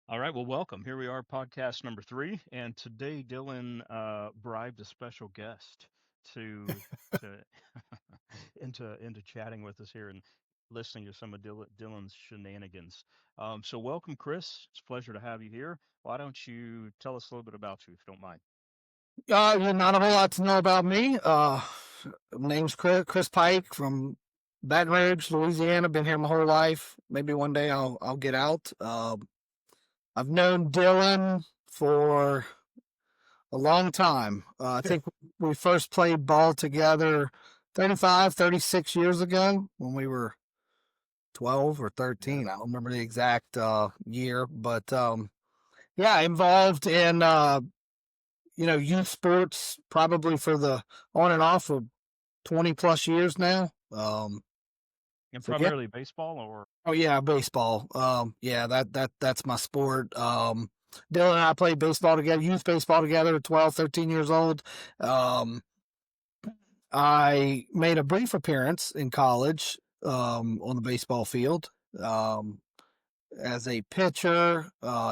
All right, well, welcome. Here we are, podcast number 3, and today Dylan bribed a special guest to to into chatting with us here and listening to some of Dylan's shenanigans. So welcome, Chris. It's a pleasure to have you here. Why don't you tell us a little bit about you, if you don't mind? Not a whole lot to know about me. Name's Chris Pike from Baton Rouge, Louisiana. Been here my whole life. Maybe one day I'll get out. I've known Dylan for a long time. I think we first played ball together 35, 36 years ago when we were 12 or Yeah. 13. I don't remember the exact year, but yeah, involved in youth sports probably for the on and off for 20 plus years now. And So yeah. primarily baseball, or Oh yeah, baseball. Yeah, that's my sport. Dylan and I played baseball together, youth baseball together at 12, 13 years old. Um, I made a brief appearance in college on the baseball field as a pitcher.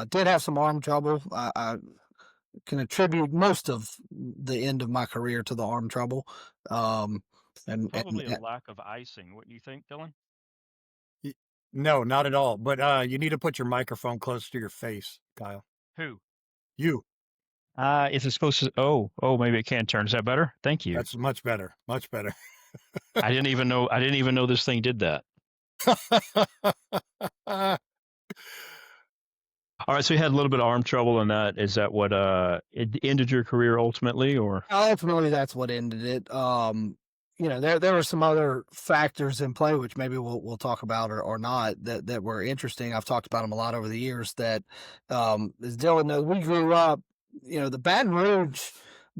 Did have some arm trouble. I can attribute most of the end of my career to the arm trouble. Um, and probably a lack of icing. What do you think, Dylan? Y- No, not at all. But you need to put your microphone close to your face, Kyle. Who? You. Is it supposed to? Oh, maybe it can turn. Is that better? Thank you. That's much better. Much better. I didn't even know. I didn't even know this thing did that. All right, so you had a little bit of arm trouble, and that is that what it ended your career ultimately, or? ultimately, that's what ended it. There were some other factors in play, which maybe we'll talk about or not that were interesting. I've talked about them a lot over the years. That as Dylan knows, we grew up. The Baton Rouge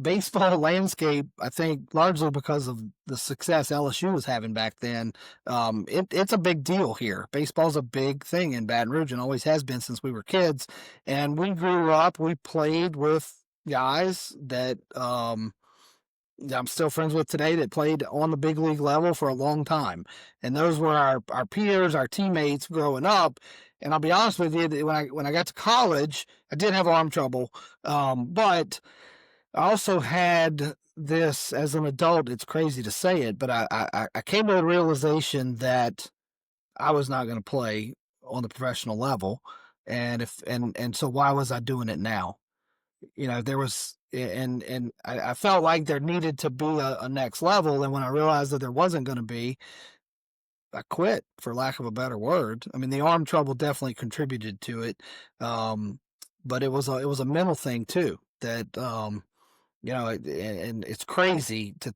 baseball landscape, I think largely because of the success LSU was having back then. It's a big deal here. Baseball's a big thing in Baton Rouge and always has been since we were kids. And we grew up, we played with guys that I'm still friends with today that played on the big league level for a long time. And those were our peers, our teammates growing up. And I'll be honest with you, when I got to college, I did have arm trouble. But I also had this as an adult. It's crazy to say it, but I came to the realization that I was not going to play on the professional level. And so why was I doing it now? There was, and I felt like there needed to be a next level. And when I realized that there wasn't going to be, I quit, for lack of a better word. I mean, the arm trouble definitely contributed to it. But it was a mental thing too that, and it's crazy to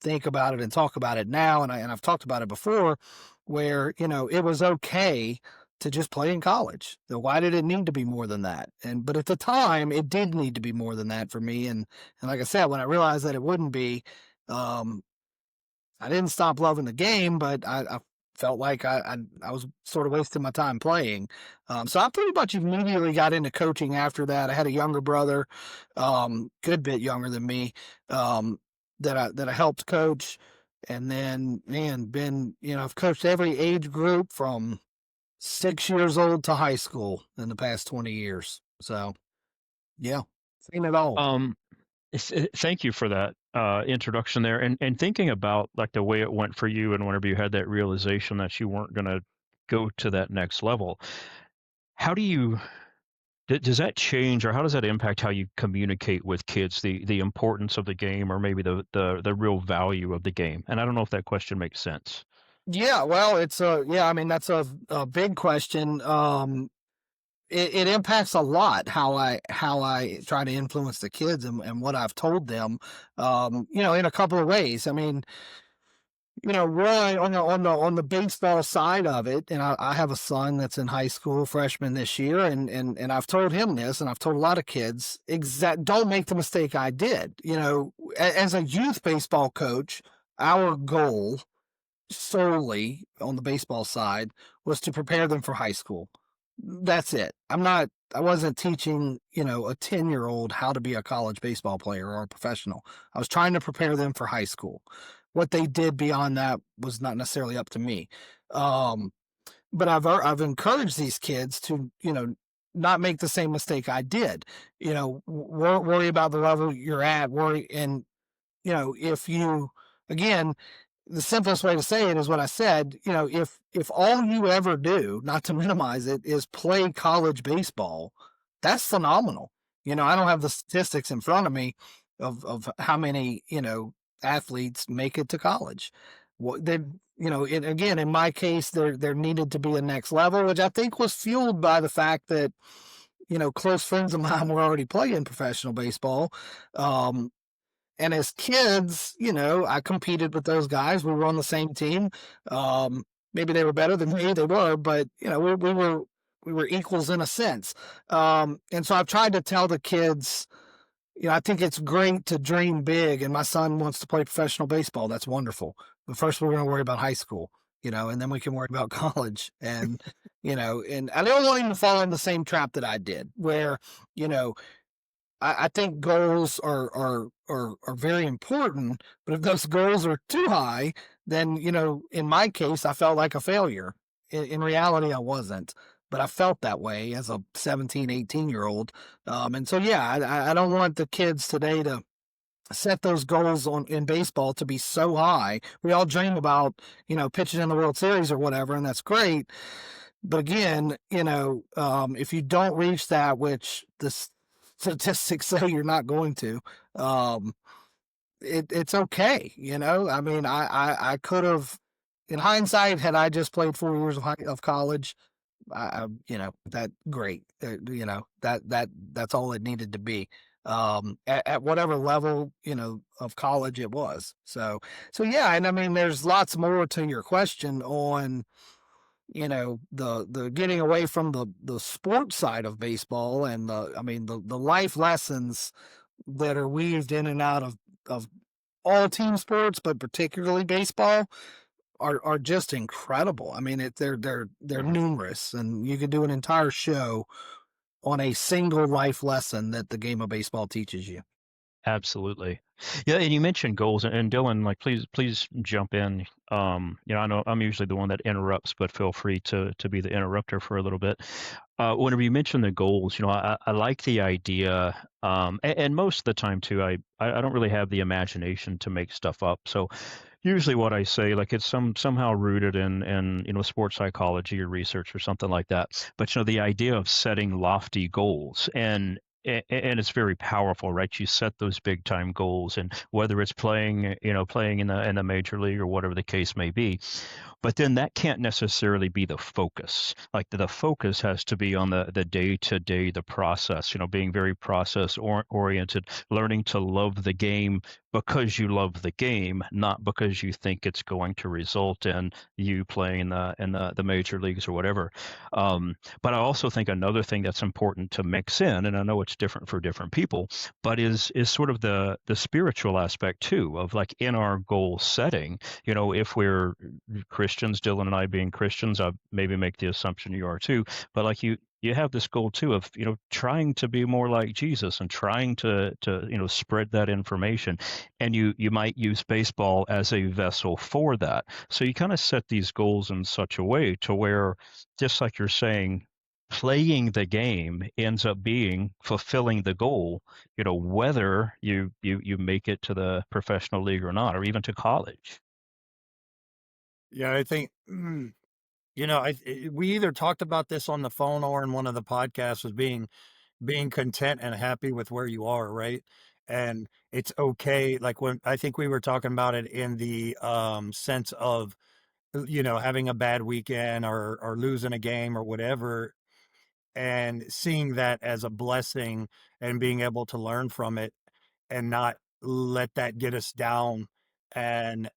think about it and talk about it now. And I've talked about it before where, it was okay to just play in college. So why did it need to be more than that? But at the time, it did need to be more than that for me. And like I said, when I realized that it wouldn't be, I didn't stop loving the game, but I felt like I was sort of wasting my time playing. So I pretty much immediately got into coaching after that. I had a younger brother, good bit younger than me, that I helped coach. And then, man, I've coached every age group from 6 years old to high school in the past 20 years. So, yeah, seen it all. Thank you for that introduction there, and thinking about like the way it went for you, and whenever you had that realization that you weren't going to go to that next level, how do you does that change, or how does that impact how you communicate with kids the importance of the game, or maybe the real value of the game? And I don't know if that question makes sense. Yeah, well, I mean, that's a big question. It impacts a lot how I try to influence the kids and what I've told them, in a couple of ways. I mean, one on the baseball side of it, and I have a son that's in high school, freshman this year, and I've told him this, and I've told a lot of kids, don't make the mistake I did. As a youth baseball coach, our goal solely on the baseball side was to prepare them for high school. That's it. I wasn't teaching, a 10-year-old how to be a college baseball player or a professional. I was trying to prepare them for high school. What they did beyond that was not necessarily up to me. But I've encouraged these kids to, not make the same mistake I did. Worry about the level you're at. Worry, and if you, again, the simplest way to say it is what I said. If all you ever do, not to minimize it, is play college baseball, that's phenomenal. I don't have the statistics in front of me of how many athletes make it to college. What they, again, in my case, there needed to be a next level, which I think was fueled by the fact that close friends of mine were already playing professional baseball. And as kids, I competed with those guys. We were on the same team. Maybe they were better than me. They were, but we were equals in a sense. And so I've tried to tell the kids, I think it's great to dream big. And my son wants to play professional baseball. That's wonderful. But first, we're going to worry about high school, and then we can worry about college. And and I don't want him to fall in the same trap that I did, where I think goals are very important, but if those goals are too high, then in my case, I felt like a failure. In reality, I wasn't, but I felt that way as a 17, 18-year-old. And so, yeah, I don't want the kids today to set those goals in baseball to be so high. We all dream about pitching in the World Series or whatever, and that's great. But again, if you don't reach that, which the statistics say you're not going to, it's okay. I mean, I could have, in hindsight, had I just played 4 years of college, that great. That's all it needed to be. At whatever level, of college it was. So yeah. And I mean, there's lots more to your question on, the getting away from the sports side of baseball, and the life lessons that are weaved in and out of all team sports, but particularly baseball, are just incredible. I mean, they're numerous, and you could do an entire show on a single life lesson that the game of baseball teaches you. Absolutely. Yeah, and you mentioned goals, and Dylan, like, please jump in. I know I'm usually the one that interrupts, but feel free to be the interrupter for a little bit. Whenever you mention the goals, I like the idea, and most of the time too, I don't really have the imagination to make stuff up. So usually what I say, like, it's somehow rooted in sports psychology or research or something like that. But the idea of setting lofty goals, and it's very powerful, right? You set those big time goals, and whether it's playing in the major league or whatever the case may be, but then that can't necessarily be the focus. Like, the focus has to be on the day to day, the process, being very process oriented, learning to love the game because you love the game, not because you think it's going to result in you playing in the major leagues or whatever. But I also think another thing that's important to mix in, and I know it's different for different people, but is sort of the spiritual aspect too, of, like, in our goal setting. If we're Christians, Dylan and I being Christians, I maybe make the assumption you are too, but, like, you have this goal too of trying to be more like Jesus, and trying to spread that information, and you might use baseball as a vessel for that. So you kind of set these goals in such a way to where, just like you're saying, playing the game ends up being fulfilling the goal, whether you make it to the professional league or not, or even to college. Yeah, I think, we either talked about this on the phone or in one of the podcasts, was being content and happy with where you are, right? And it's okay. Like, when I think we were talking about it in the sense of, having a bad weekend, or losing a game or whatever, and seeing that as a blessing, and being able to learn from it, and not let that get us down, and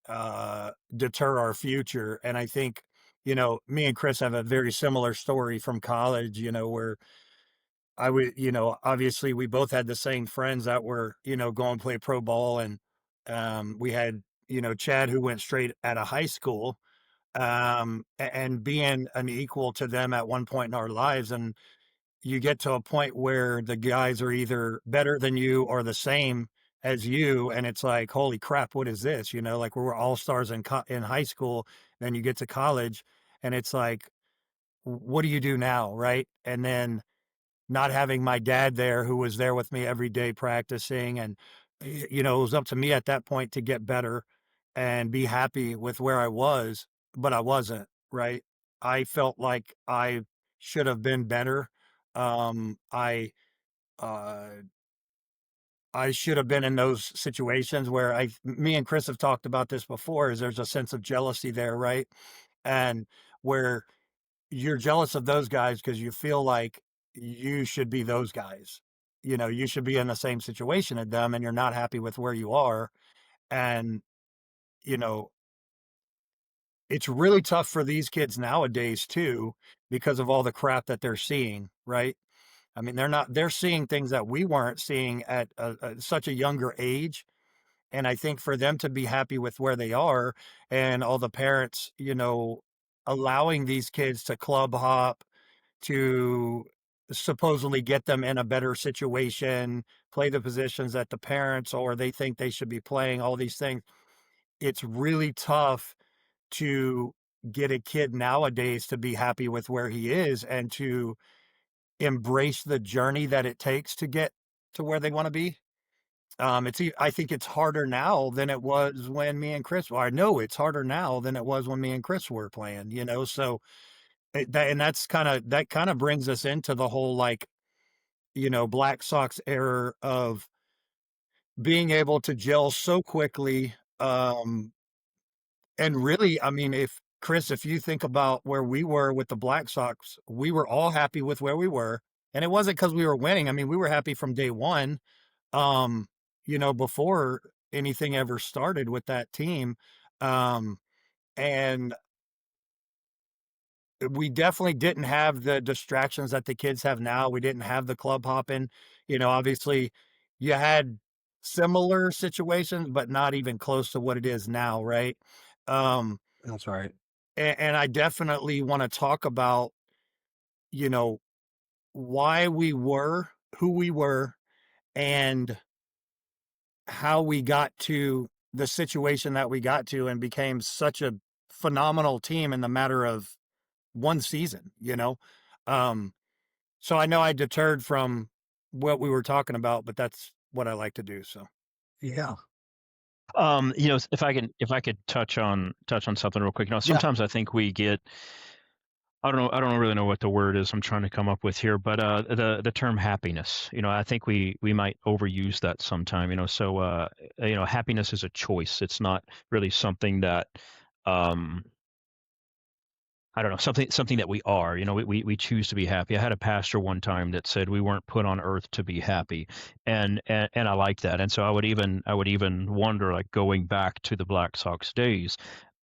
deter our future. And I think, me and Chris have a very similar story from college, where I would, obviously we both had the same friends that were, going to play pro ball. And we had, Chad, who went straight out of high school, and being an equal to them at one point in our lives. And you get to a point where the guys are either better than you or the same as you, and it's like, holy crap, what is this? Like, we were all stars in high school, then you get to college, and it's like, what do you do now, right? And then not having my dad there who was there with me every day practicing. And, you know, it was up to me at that point to get better and be happy with where I was, but I wasn't, right? I felt like I should have been better. Um, I, uh, I should have been in those situations where me and Chris have talked about this before, is there's a sense of jealousy there, right? And where you're jealous of those guys because you feel like you should be those guys. You know, you should be in the same situation as them and you're not happy with where you are. And, you know, it's really tough for these kids nowadays too, because of all the crap that they're seeing, right? I mean, they're seeing things that we weren't seeing at such a younger age. And I think for them to be happy with where they are and all the parents, you know, allowing these kids to club hop, to supposedly get them in a better situation, play the positions that the parents or they think they should be playing, all these things. It's really tough to get a kid nowadays to be happy with where he is and to embrace the journey that it takes to get to where they want to be. I think it's harder now than it was when me and Chris, well, I know it's harder now than it was when me and Chris were playing, you know, so that kind of brings us into the whole, like, you know, Black Sox era of being able to gel so quickly. And really, I mean, if Chris, if you think about where we were with the Black Sox, we were all happy with where we were. And it wasn't because we were winning. I mean, we were happy from day one, um, you know, before anything ever started with that team. Um, and we definitely didn't have the distractions that the kids have now. We didn't have the club hopping. You know, obviously you had similar situations, but not even close to what it is now, right? Um, That's right. and I definitely want to talk about, you know, why we were who we were and how we got to the situation that we got to and became such a phenomenal team in the matter of one season, you know? Um, So I know I deterred from what we were talking about, but that's what I like to do, so. Yeah. You know, if I could touch on something real quick. You know, Yeah. sometimes I think we get I don't really know what the word is I'm trying to come up with here, but the term happiness. You know, I think we might overuse that sometime. You know, so you know, happiness is a choice. It's not really something that um I don't know, something that we are. You know, we choose to be happy. I had a pastor one time that said we weren't put on earth to be happy, and I like that. And so I would even wonder, like going back to the Black Sox days.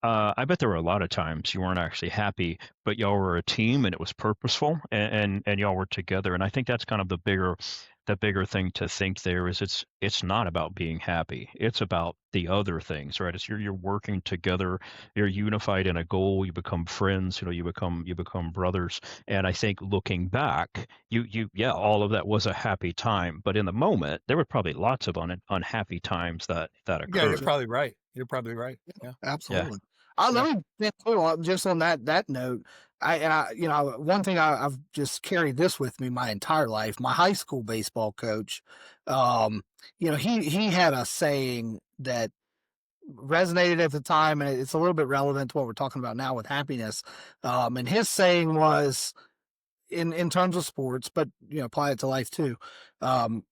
I bet there were a lot of times you weren't actually happy, but y'all were a team and it was purposeful, and y'all were together. And I think that's kind of the bigger thing to think there is it's not about being happy. It's about the other things, right? It's you're working together, you're unified in a goal, you become friends, you know, you become brothers. And I think looking back, yeah, all of that was a happy time, but in the moment there were probably lots of unhappy times that Yeah, you're occurred. probably right. You're probably right. Yeah, Yeah. Absolutely. I yeah. let me just on that note. You know, one thing I've just carried this with me my entire life. My high school baseball coach, um, you know, he had a saying that resonated at the time, and it's a little bit relevant to what we're talking about now with happiness. And his saying was in terms of sports, but you know, apply it to life too. Um,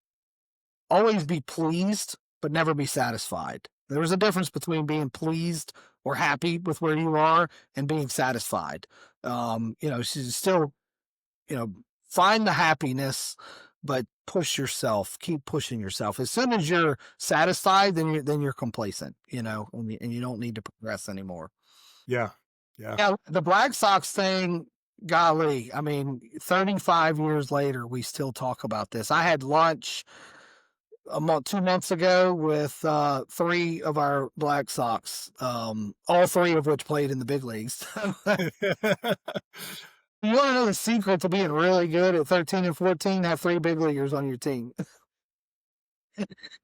Always be pleased, but never be satisfied. There is a difference between being pleased or happy with where you are and being satisfied. You know, still, you know, find the happiness, but push yourself, keep pushing yourself. As soon as you're satisfied, then you're complacent, you know, and you don't need to progress anymore. Yeah, yeah. Yeah, the Black Sox thing, golly, I mean, 35 years later, we still talk about this. I had lunch a month, 2 months ago with three of our Black Sox, all three of which played in the big leagues. You want to know the secret to being really good at 13 and 14? Have three big leaguers on your team.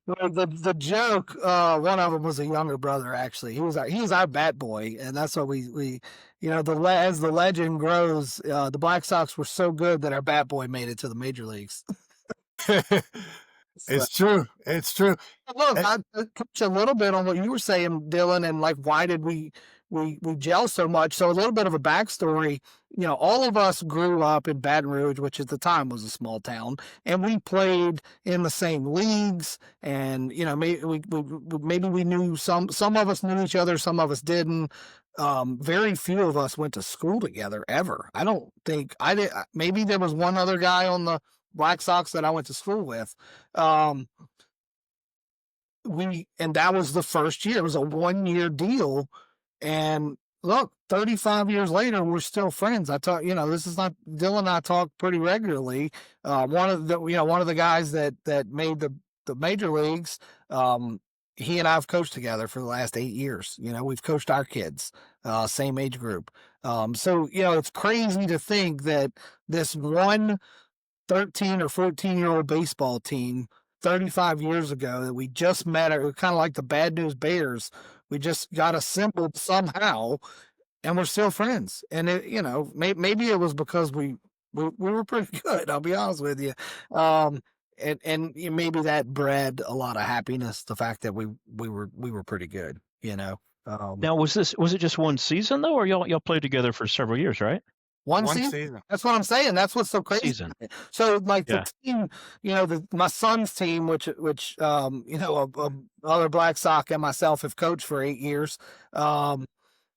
Well, the joke, one of them was a younger brother. Actually, he was our bat boy, and that's what we as the legend grows, the Black Sox were so good that our bat boy made it to the major leagues. So, It's true. It's true. look, And- I touch a little bit on what you were saying, Dylan, and like why did we gel so much? So a little bit of a backstory. All of us grew up in Baton Rouge, which at the time was a small town, and we played in the same leagues. And maybe we knew some of us knew each other, some of us didn't. Very few of us went to school together ever. I don't think I did. Maybe there was one other guy on the Black Sox that I went to school with. Um, and that was the first year. It was a 1-year deal. And look, 35 years later, we're still friends. I talk, this is not Dylan and I talk pretty regularly. One of the guys that made the major leagues, he and I have coached together for the last 8 years. We've coached our kids, same age group. So it's crazy to think that this one 13 or 14-year-old baseball team 35 years ago that we just met, it was kind of like the Bad News Bears. We just got assembled somehow, and we're still friends. And maybe it was because we were pretty good. I'll be honest with you. And maybe that bred a lot of happiness. The fact that we were pretty good. Now, was it just one season though, or y'all played together for several years, right? One One season. season. That's what I'm saying. That's what's so crazy. Season. So like Yeah. the team, my son's team, which other Black Sox and myself have coached for 8 years. For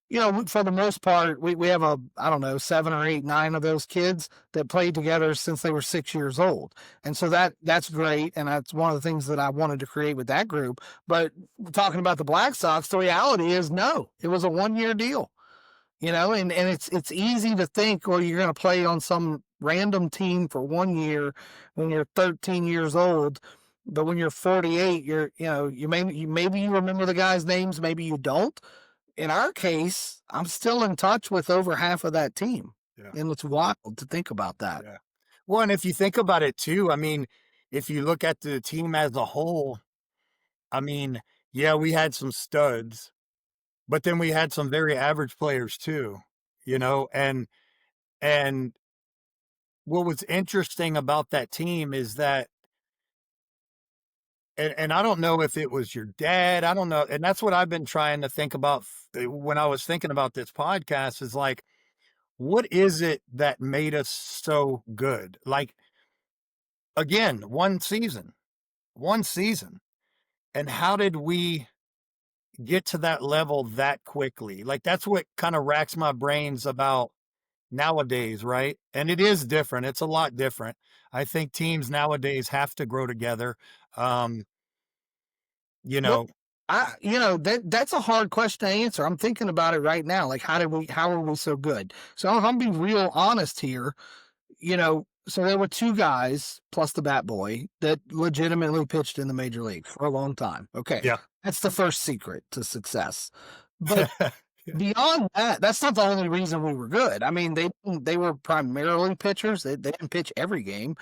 the most part, we have I don't know, 7 or 8, 9 of those kids that played together since they were 6 years old. And so that's great. And that's one of the things that I wanted to create with that group. But talking about the Black Sox, the reality is no, it was a 1-year deal. And it's easy to think, well, you're going to play on some random team for 1 year when you're 13 years old, but when you're 48, maybe you remember the guys' names, maybe you don't. In our case, I'm still in touch with over half of that team, and it's wild to think about that. Yeah. Well, and if you think about it too, I mean, if you look at the team as a whole, I mean, yeah, we had some studs, but then we had some very average players too, and what was interesting about that team is that, and I don't know if it was your dad, I don't know. And that's what I've been trying to think about when I was thinking about this podcast is like, what is it that made us so good? Like, again, one season. And how did we get to that level that quickly? Like, that's what kind of racks my brains about nowadays, right? And it is different. It's a lot different. I think teams nowadays have to grow together. Um, you Well, know, that's a hard question to answer. I'm thinking about it right now. Like, how are we so good? So if I'm being real honest here, so there were 2 guys plus the bat boy that legitimately pitched in the major leagues for a long time. Okay. yeah. That's the first secret to success. But Yeah. beyond that, that's not the only reason we were good. I mean, they were primarily pitchers. They didn't pitch every game.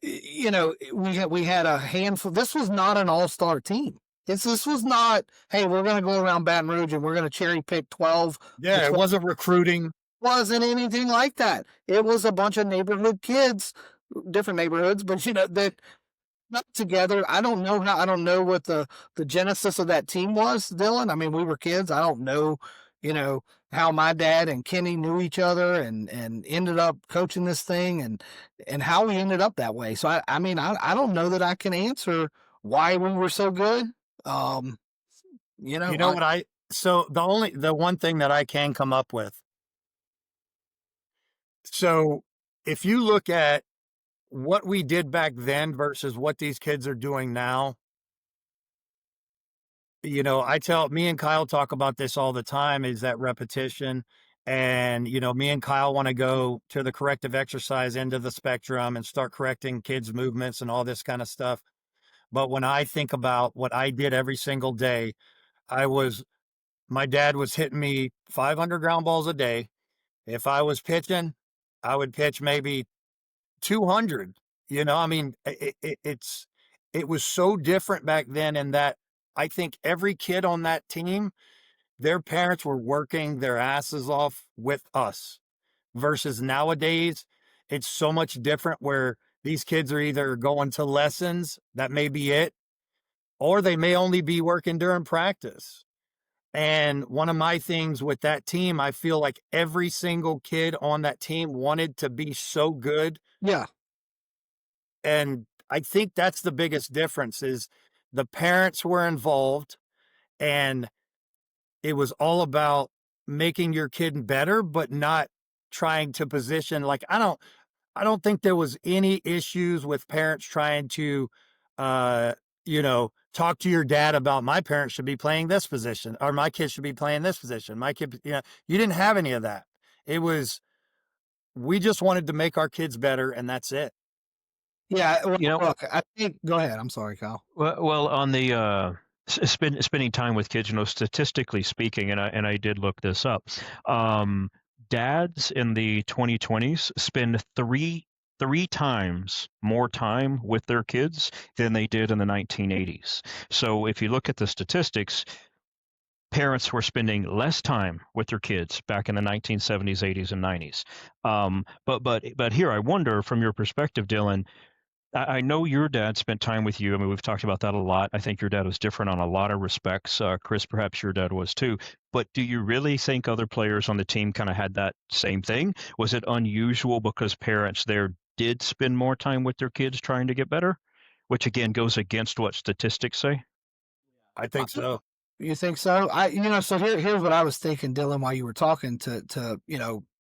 We had a handful. This was not an all-star team. This was not, hey, we're going to go around Baton Rouge and we're going to cherry pick 12. Yeah, it wasn't recruiting. Wasn't anything like that. It was a bunch of neighborhood kids, different neighborhoods, but that not together. I don't know what the genesis of that team was, Dylan. I mean, we were kids. I don't know, how my dad and Kenny knew each other and ended up coaching this thing and how we ended up that way. So I don't know that I can answer why we were so good. So the one thing that I can come up with. So if you look at what we did back then versus what these kids are doing now, me and Kyle talk about this all the time, is that repetition. And, me and Kyle want to go to the corrective exercise end of the spectrum and start correcting kids' movements and all this kind of stuff. But when I think about what I did every single day, my dad was hitting me 500 ground balls a day. If I was pitching, I would pitch maybe 200. I mean, it's it was so different back then in that I think every kid on that team, their parents were working their asses off with us versus nowadays, it's so much different where these kids are either going to lessons, that may be it, or they may only be working during practice. And one of my things with that team, I feel like every single kid on that team wanted to be so good. Yeah. And I think that's the biggest difference is the parents were involved and it was all about making your kid better, but not trying to position like I don't think there was any issues with parents trying to uh talk to your dad about my parents should be playing this position or my kid should be playing this position. My kid, you didn't have any of that. It was we just wanted to make our kids better and that's it. Yeah. Well, You know, look, I think, go ahead. I'm sorry, Kyle. well, on the spending time with kids, statistically speaking, and I did look this up. Dads in the 2020s spend three times more time with their kids than they did in the 1980s. So if you look at the statistics, parents were spending less time with their kids back in the 1970s, 80s, and 90s. But here, I wonder, from your perspective, Dylan, I know your dad spent time with you. I mean, we've talked about that a lot. I think your dad was different on a lot of respects. Chris, perhaps your dad was too. But do you really think other players on the team kind of had that same thing? Was it unusual because parents there did spend more time with their kids trying to get better? Which again goes against what statistics say. I think so. You think so? So here's what I was thinking, Dylan, while you were talking to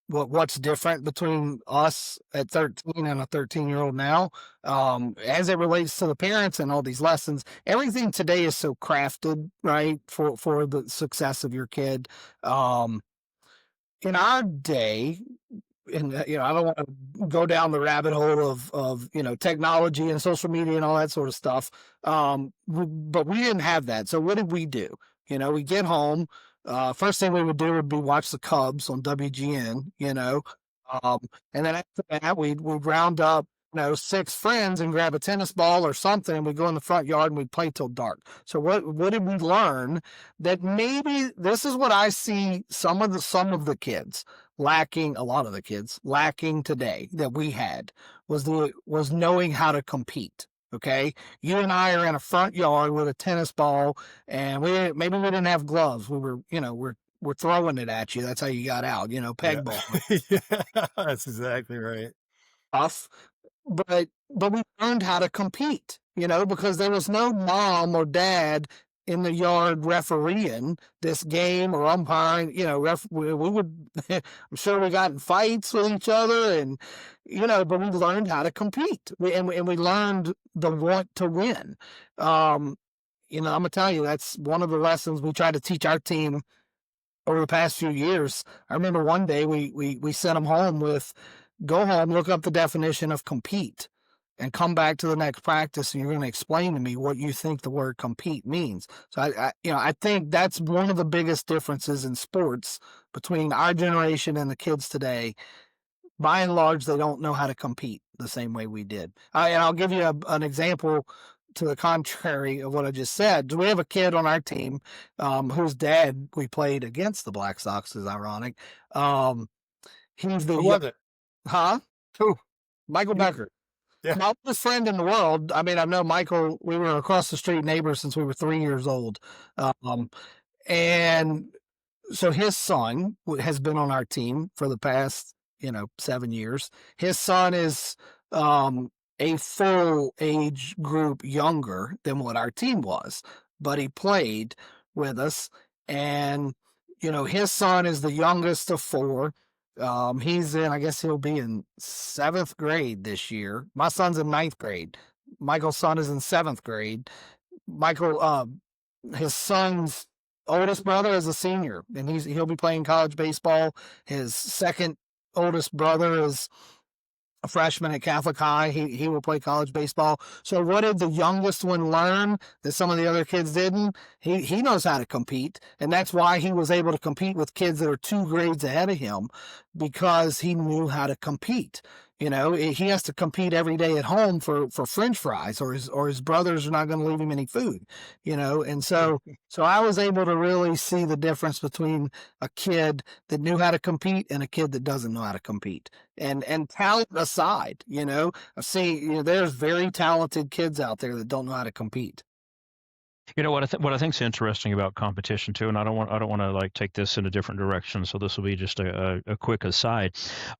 what's different between us at 13 and a 13-year-old now, as it relates to the parents and all these lessons. Everything today is so crafted, right, for the success of your kid. In our day, and I don't want to go down the rabbit hole of technology and social media and all that sort of stuff. But we didn't have that. So what did we do? We get home. First thing we would do would be watch the Cubs on WGN. And then after that we'd round up 6 friends and grab a tennis ball or something, and we'd go in the front yard and we'd play till dark. So what did we learn? That maybe this is what I see some of the kids lacking, a lot of the kids lacking today that we had was knowing how to compete. Okay, you and I are in a front yard with a tennis ball, and maybe we didn't have gloves. We were, we're throwing it at you. That's how you got out. Peg ball. Yeah, that's exactly right. Tough, but we learned how to compete. Because there was no mom or dad in the yard refereeing this game or umpiring. We would. I'm sure we got in fights with each other, and but we learned how to compete. We learned the want to win. I'm gonna tell you, that's one of the lessons we try to teach our team over the past few years. I remember one day we sent them home with, go home, look up the definition of compete, and come back to the next practice, and you're going to explain to me what you think the word compete means. So I think that's one of the biggest differences in sports between our generation and the kids today. By and large, they don't know how to compete the same way we did. And I'll give you an example to the contrary of what I just said. We have a kid on our team whose dad we played against the Black Sox, is ironic. He's the... Who was it? Huh? Who? Michael Becker. Yeah. My oldest friend in the world. I mean, I've known Michael. We were across the street neighbors since we were 3 years old. And so his son has been on our team for the past, 7 years. His son is a full age group younger than what our team was, but he played with us. And, his son is the youngest of 4. He's in, I guess he'll be in 7th grade this year. My son's in 9th grade. Michael's son is in 7th grade. Michael, his son's oldest brother is a senior, and he'll be playing college baseball. His second oldest brother is a freshman at Catholic High. He will play college baseball. So what did the youngest one learn that some of the other kids didn't? He knows how to compete, and that's why he was able to compete with kids that are 2 grades ahead of him, because he knew how to compete. He has to compete every day at home for French fries, or his brothers are not going to leave him any food. And so I was able to really see the difference between a kid that knew how to compete and a kid that doesn't know how to compete. And talent aside, I see, there's very talented kids out there that don't know how to compete. What I think is interesting about competition too, and I don't want to like take this in a different direction. So this will be just a quick aside.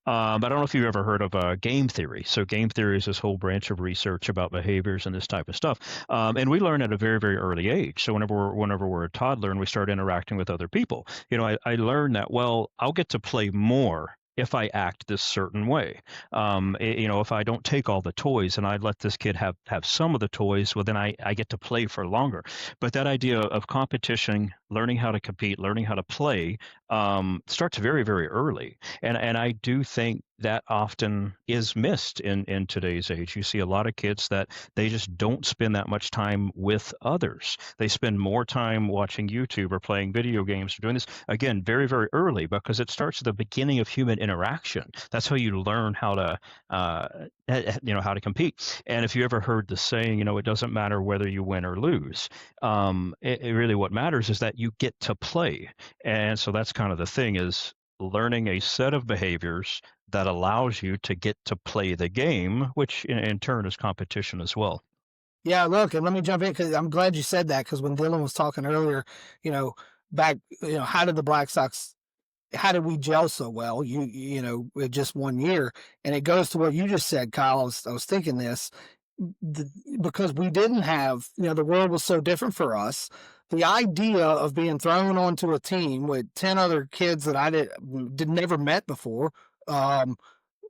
But I don't know if you've ever heard of game theory. So game theory is this whole branch of research about behaviors and this type of stuff. And we learn at a very, very early age. So whenever we're a toddler and we start interacting with other people, I learned that, well, I'll get to play more if I act this certain way. If I don't take all the toys and I let this kid have some of the toys, well, then I get to play for longer. But that idea of competition, learning how to compete, learning how to play, starts very, very early. And I do think that often is missed in today's age. You see a lot of kids that they just don't spend that much time with others. They spend more time watching YouTube or playing video games or doing this, again, very, very early, because it starts at the beginning of human interaction. That's how you learn how to how to compete. And if you ever heard the saying, it doesn't matter whether you win or lose. It really, what matters is that you get to play. And so that's kind of the thing, is learning a set of behaviors that allows you to get to play the game, which in turn is competition as well. Yeah, look, and let me jump in, because I'm glad you said that, because when Dylan was talking earlier, back, how did the Black Sox, how did we gel so well? With just 1 year, and it goes to what you just said, Kyle. I was thinking this, because we didn't have, the world was so different for us. The idea of being thrown onto a team with 10 other kids that I did never met before,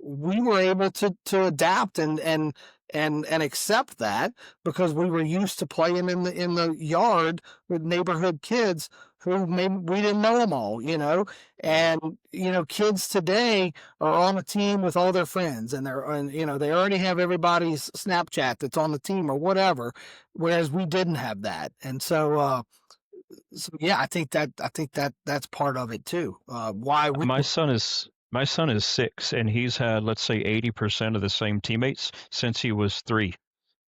we were able to adapt and accept that, because we were used to playing in the yard with neighborhood kids who maybe we didn't know them all, and kids today are on a team with all their friends, and they already have everybody's Snapchat that's on the team or whatever, whereas we didn't have that. And so yeah, I think that's part of it too. Why we My son is 6, and he's had, let's say, 80% of the same teammates since he was three,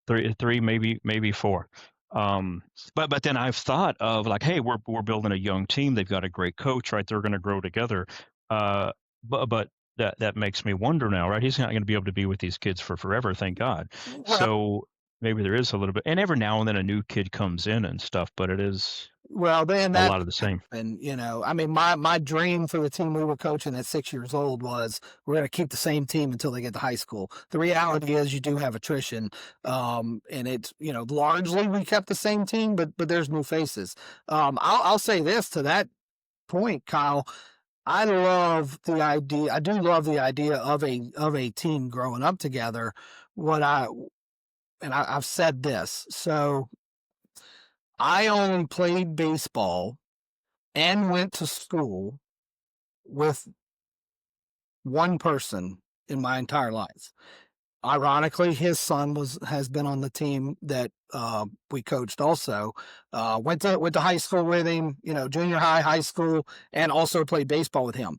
maybe 4. Um, but then I've thought of, like, hey, we're building a young team. They've got a great coach, right? They're going to grow together. Uh, but that makes me wonder now, right? He's not going to be able to be with these kids for forever, thank God. well, So maybe there is a little bit, and every now and then a new kid comes in and stuff, but it is then a that. lot of the same. And I mean, my dream for the team we were coaching at 6 years old was, we're going to keep the same team until they get to high school. The reality is, you do have attrition, and it's, largely we kept the same team, but there's new faces. I'll say this to that point, Kyle. I love the idea. I do love the idea of a team growing up together. I've said this. So I only played baseball and went to school with one person in my entire life. Ironically, his son has been on the team that we coached also. Went to high school with him, junior high, high school, and also played baseball with him.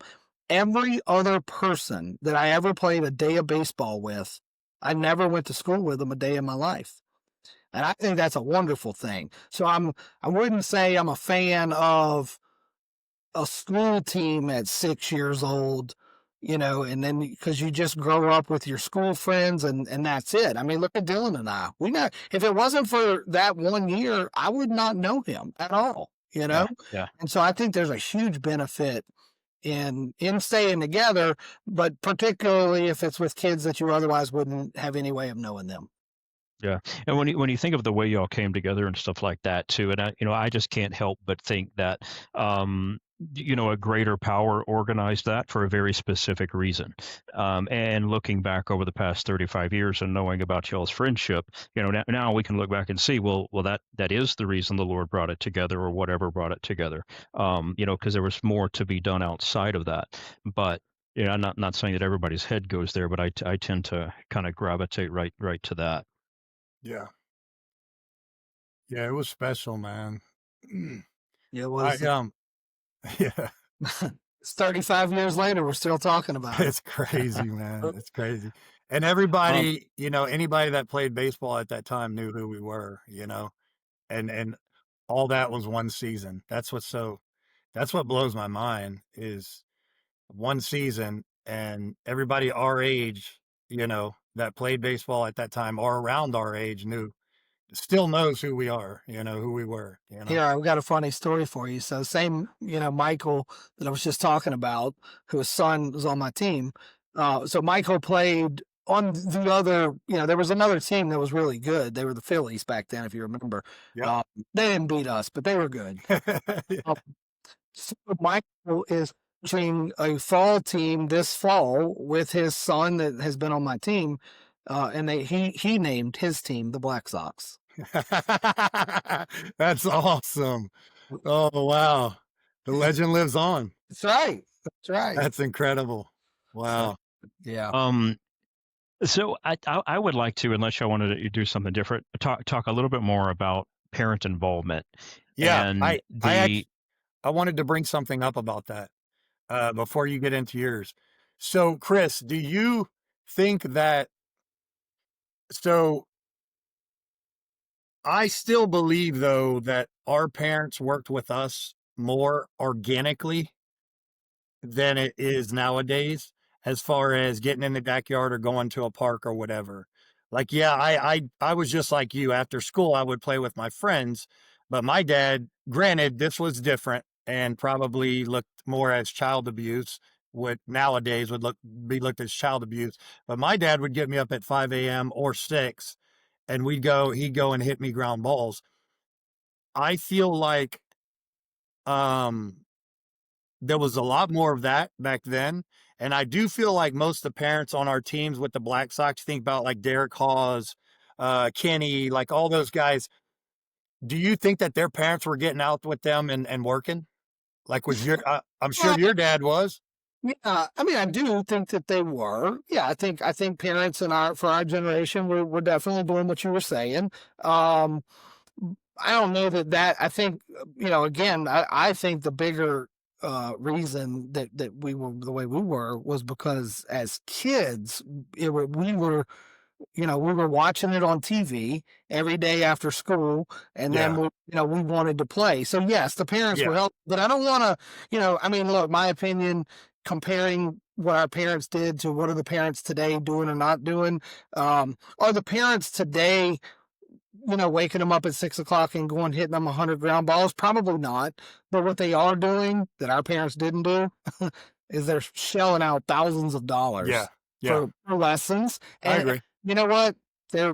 Every other person that I ever played a day of baseball with, I never went to school with them a day in my life. And I think that's a wonderful thing. So I wouldn't say I'm a fan of a school team at 6 years old, and then, because you just grow up with your school friends, and that's it. I mean, look at Dylan and I. If it wasn't for that 1 year, I would not know him at all, Yeah, yeah. And so I think there's a huge benefit in staying together, but particularly if it's with kids that you otherwise wouldn't have any way of knowing them. Yeah, and when you think of the way y'all came together and stuff like that too, and I just can't help but think that a greater power organized that for a very specific reason. And looking back over the past 35 years and knowing about y'all's friendship, now we can look back and see, well, that is the reason the Lord brought it together, or whatever brought it together. Because there was more to be done outside of that. But I'm not saying that everybody's head goes there, but I tend to kind of gravitate right to that. Yeah. Yeah, it was special, man. Yeah, I, yeah. It's 35 years later, we're still talking about it. It's crazy, man. It's crazy. And Um, everybody, anybody that played baseball at that time knew who we were, and all that was one season. That's what blows my mind is one season and everybody our age, that played baseball at that time or around our age still knows who we are, who we were. Here, I've got a funny story for you. So, same, Michael that I was just talking about, whose son was on my team. So, Michael played on the other, there was another team that was really good. They were the Phillies back then, if you remember. Yep. They didn't beat us, but they were good. Yeah. Um, so, Michael is coaching a fall team this fall with his son that has been on my team. And he named his team the Black Sox. That's awesome. Oh, wow. The legend lives on. That's right. That's right. That's incredible. So, Wow. yeah. um, so I would like to, unless y'all wanted to do something different, talk a little bit more about parent involvement Yeah, and I wanted to bring something up about that before you get into yours. So, Chris, do you think that so I still believe though that our parents worked with us more organically than it is nowadays as far as getting in the backyard or going to a park or whatever. Like, yeah, I was just like you. After school, I would play with my friends, but my dad, granted, this was different and probably looked more as child abuse. What nowadays would be looked as child abuse, but my dad would get me up at 5 a.m. or 6, and he'd go and hit me ground balls. I feel like um there was a lot more of that back then. And I do feel like most of the parents on our teams with the Black Sox, think about like Derek Hawes, Kenny, like all those guys. Do you think that their parents were getting out with them and working? Like I'm sure Well, your dad was. yeah, I mean, I do think that they were. Yeah, I think parents for our generation were definitely doing what you were saying. Um, I don't know that I think, again, I think the bigger reason that we were the way we were was because as kids, we were we were watching it on TV every day after school, and then Yeah. we wanted to play. So yes, the parents were Yeah. helping, but I don't want to, I mean, look, my opinion, comparing what our parents did to what are the parents today doing or not doing, are the parents today, waking them up at 6 o'clock and going hitting them 100 ground balls? Probably not. But what they are doing that our parents didn't do is they're shelling out thousands of dollars Yeah. Yeah. for lessons. I And agree. you know what? They're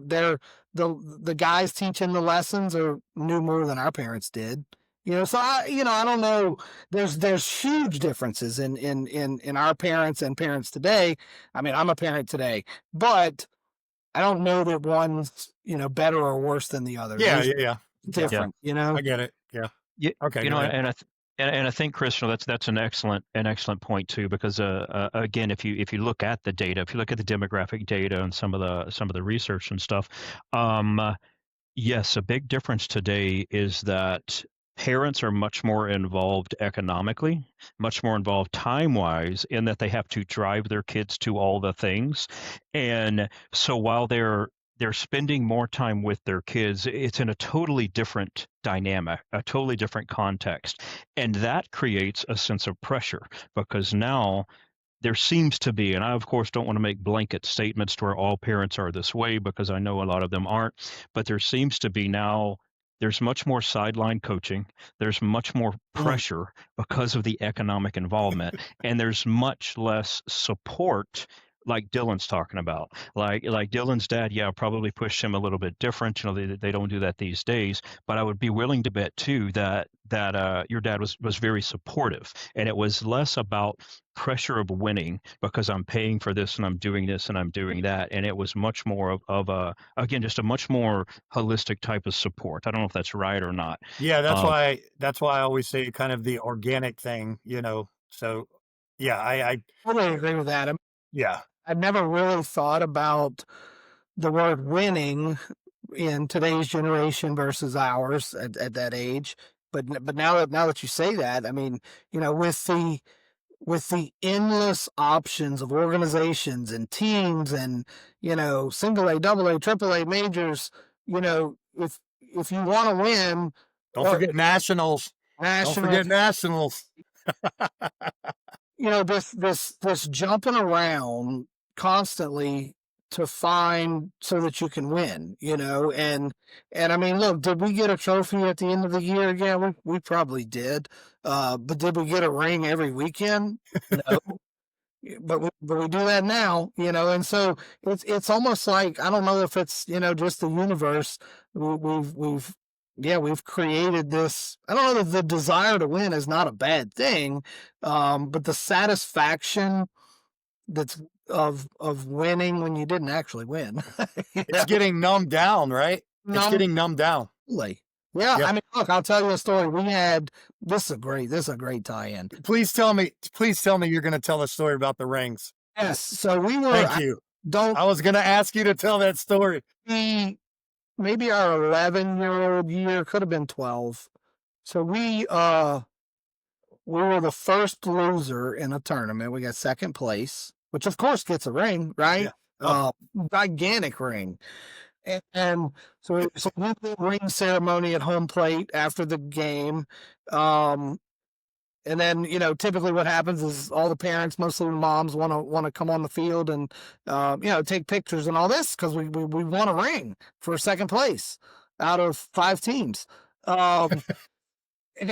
the guys teaching the lessons knew more than our parents did. So I don't know. There's huge differences in our parents and parents today. I mean, I'm a parent today, but I don't know that one's, better or worse than the other. Yeah. There's Yeah. Yeah. Yeah. yeah, different, I get it. Yeah. you, Okay. you Go know, ahead. and I think, Chris, that's an excellent point too, because again, if you look at the data, if you look at the demographic data and some of the research and stuff, yes, a big difference today is that parents are much more involved economically, much more involved time-wise, in that they have to drive their kids to all the things. And so while they're spending more time with their kids, it's in a totally different dynamic, a totally different context. And that creates a sense of pressure because now there seems to be, and I, of course, don't want to make blanket statements to where all parents are this way because I know a lot of them aren't, but there seems to be now, there's much more sideline coaching. There's much more Mhm. pressure because of the economic involvement, and there's much less support. Like Dylan's talking about, like Dylan's dad, yeah, probably pushed him a little bit different. They don't do that these days, but I would be willing to bet too that your dad was very supportive, and it was less about pressure of winning because I'm paying for this and I'm doing this and I'm doing that. And it was much more of a, again, just a much more holistic type of support. I don't know if that's right or not. Yeah. Um, That's why I always say kind of the organic thing. So yeah, I Totally agree with that. yeah. I've never really thought about the word winning in today's generation versus ours at that age. But now that you say that, I mean, with with the endless options of organizations and teams and, single A, double A, triple A majors, if you want to win, Don't forget nationals. Don't forget nationals. This jumping around constantly to find so that you can win, and I mean, look, did we get a trophy at the end of the year? Yeah, we probably did. But did we get a ring every weekend? No. But we do that now, and so it's almost like, I don't know if it's, just the universe. We've created this. I don't know that the desire to win is not a bad thing, but the satisfaction that's of winning when you didn't actually win. It's getting numbed down, right? It's getting numbed down. Yeah, I mean, look, I'll tell you a story. We had this is a great tie-in. Please tell me you're going to tell a story about the rings. Yes, so we were. Thank you. I was going to ask you to tell that story. Maybe our 11-year-old year, could have been 12. So we were the first loser in a tournament. We got second place, which of course gets a ring, right? Yeah. Gigantic ring. And so we had the ring ceremony at home plate after the game. And then, typically what happens is all the parents, mostly the moms, want to come on the field and, take pictures and all this, because we won a ring for second place out of 5 teams. So we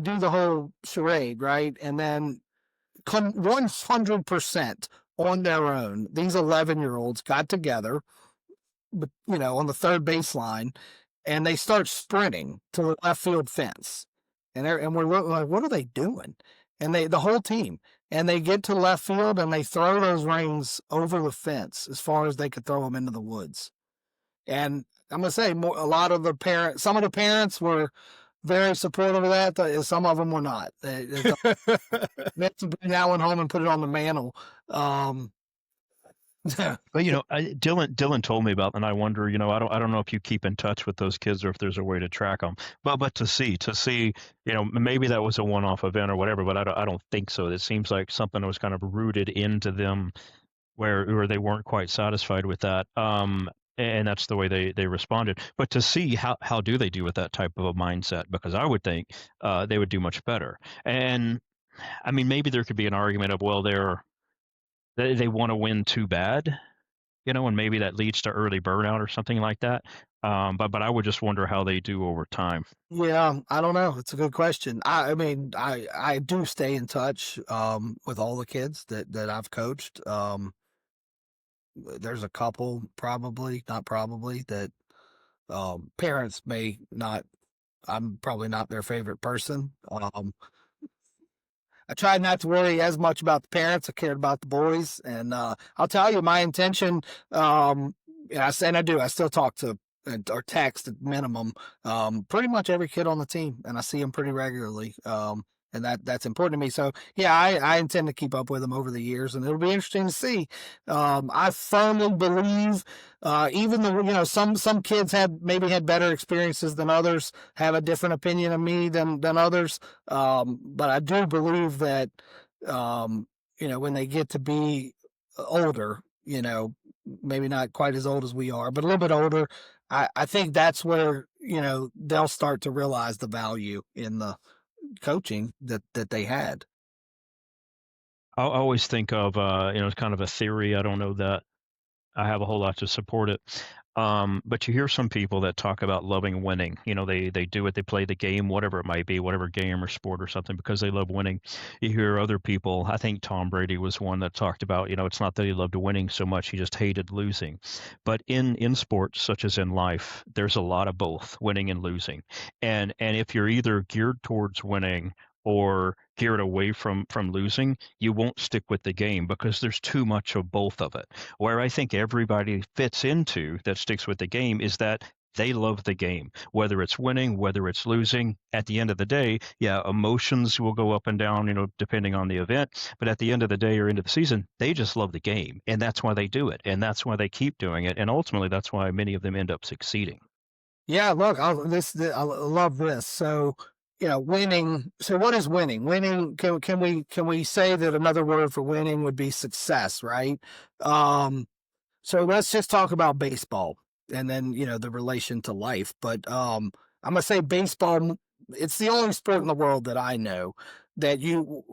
do the whole charade, right? And then 100% on their own, these 11-year-olds got together, but on the third baseline, and they start sprinting to the left field fence. And we're like, what are they doing? And the whole team, and they get to left field and they throw those rings over the fence as far as they could throw them into the woods. And I'm going to say some of the parents were very supportive of that. Some of them were not. They had to bring that one home and put it on the mantle. But Dylan told me about, and I wonder, I don't know if you keep in touch with those kids or if there's a way to track them. But to see, maybe that was a one-off event or whatever. But I don't think so. It seems like something that was kind of rooted into them, where they weren't quite satisfied with that. And that's the way they responded. But to see how do they do with that type of a mindset, because I would think they would do much better. And I mean, maybe there could be an argument of, well, they want to win too bad, and maybe that leads to early burnout or something like that. But I would just wonder how they do over time. Yeah, I don't know. It's a good question. I mean, I do stay in touch with all the kids that I've coached. There's a couple, that parents may not. I'm probably not their favorite person. I tried not to worry as much about the parents. I cared about the boys, and I'll tell you my intention. And I still talk to or text at minimum pretty much every kid on the team, and I see them pretty regularly. And that's important to me. So yeah, I intend to keep up with them over the years, and it'll be interesting to see. I firmly believe, even though some kids maybe had better experiences than others, have a different opinion of me than others. But I do believe that when they get to be older, maybe not quite as old as we are, but a little bit older, I think that's where they'll start to realize the value in the coaching that they had. I always think of it's kind of a theory. I don't know that I have a whole lot to support it. But you hear some people that talk about loving winning. They do it, they play the game, whatever it might be, whatever game or sport or something, because they love winning. You hear other people, I think Tom Brady was one that talked about, it's not that he loved winning so much, he just hated losing. But in sports, such as in life, there's a lot of both winning and losing. And if you're either geared towards winning or geared away from losing, you won't stick with the game because there's too much of both of it. Where I think everybody fits into that sticks with the game is that they love the game, whether it's winning, whether it's losing. At the end of the day, yeah, emotions will go up and down, depending on the event. But at the end of the day or end of the season, they just love the game. And that's why they do it. And that's why they keep doing it. And ultimately, that's why many of them end up succeeding. Yeah, look, I love this. So, winning. So what is winning? Winning, can we say that another word for winning would be success, right? So let's just talk about baseball and then, the relation to life. But I'm gonna say baseball, it's the only sport in the world that I know that you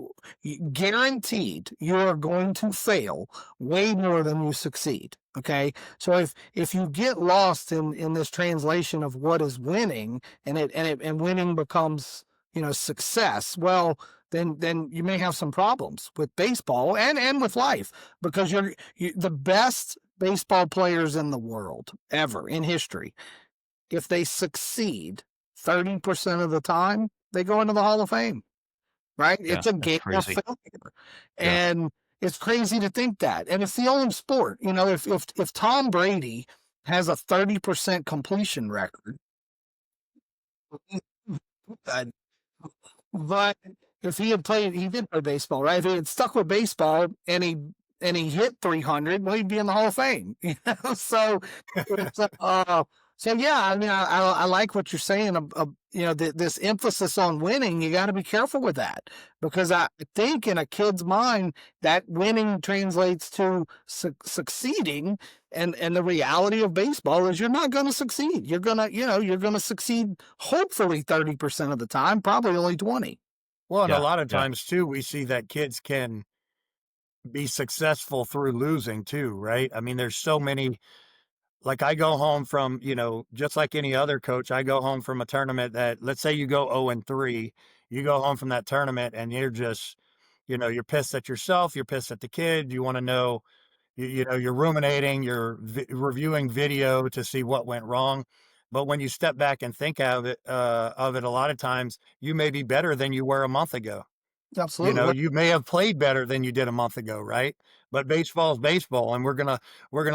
guaranteed you are going to fail way more than you succeed. Okay. So if you get lost in this translation of what is winning, and winning becomes, success, well, then you may have some problems with baseball and with life, because the best baseball players in the world ever in history, if they succeed 30% of the time, they go into the Hall of Fame, right? Yeah, It's a that's game of crazy. failure. Yeah. And it's crazy to think that. And it's the only sport, if Tom Brady has a 30% completion record, uh, but if he did play baseball, right? If he had stuck with baseball and he hit 300, well, he'd be in the Hall of Fame. So, it's, so yeah, I mean, I like what you're saying. This emphasis on winning. You got to be careful with that, because I think in a kid's mind that winning translates to succeeding, and the reality of baseball is you're not going to succeed. You're gonna succeed hopefully 30% of the time, probably only 20. Well, and a Yeah. lot of Yeah. times too, we see that kids can be successful through losing too, right? I mean, there's so many. Like, I go home from, just like any other coach, I go home from a tournament that, let's say you go 0-3, you go home from that tournament and you're just, you're pissed at yourself, you're pissed at the kid, you want to know, you're ruminating, you're reviewing video to see what went wrong. But when you step back and think of it, a lot of times you may be better than you were a month ago. Absolutely. You may have played better than you did a month ago, right? But baseball is baseball, and we're gonna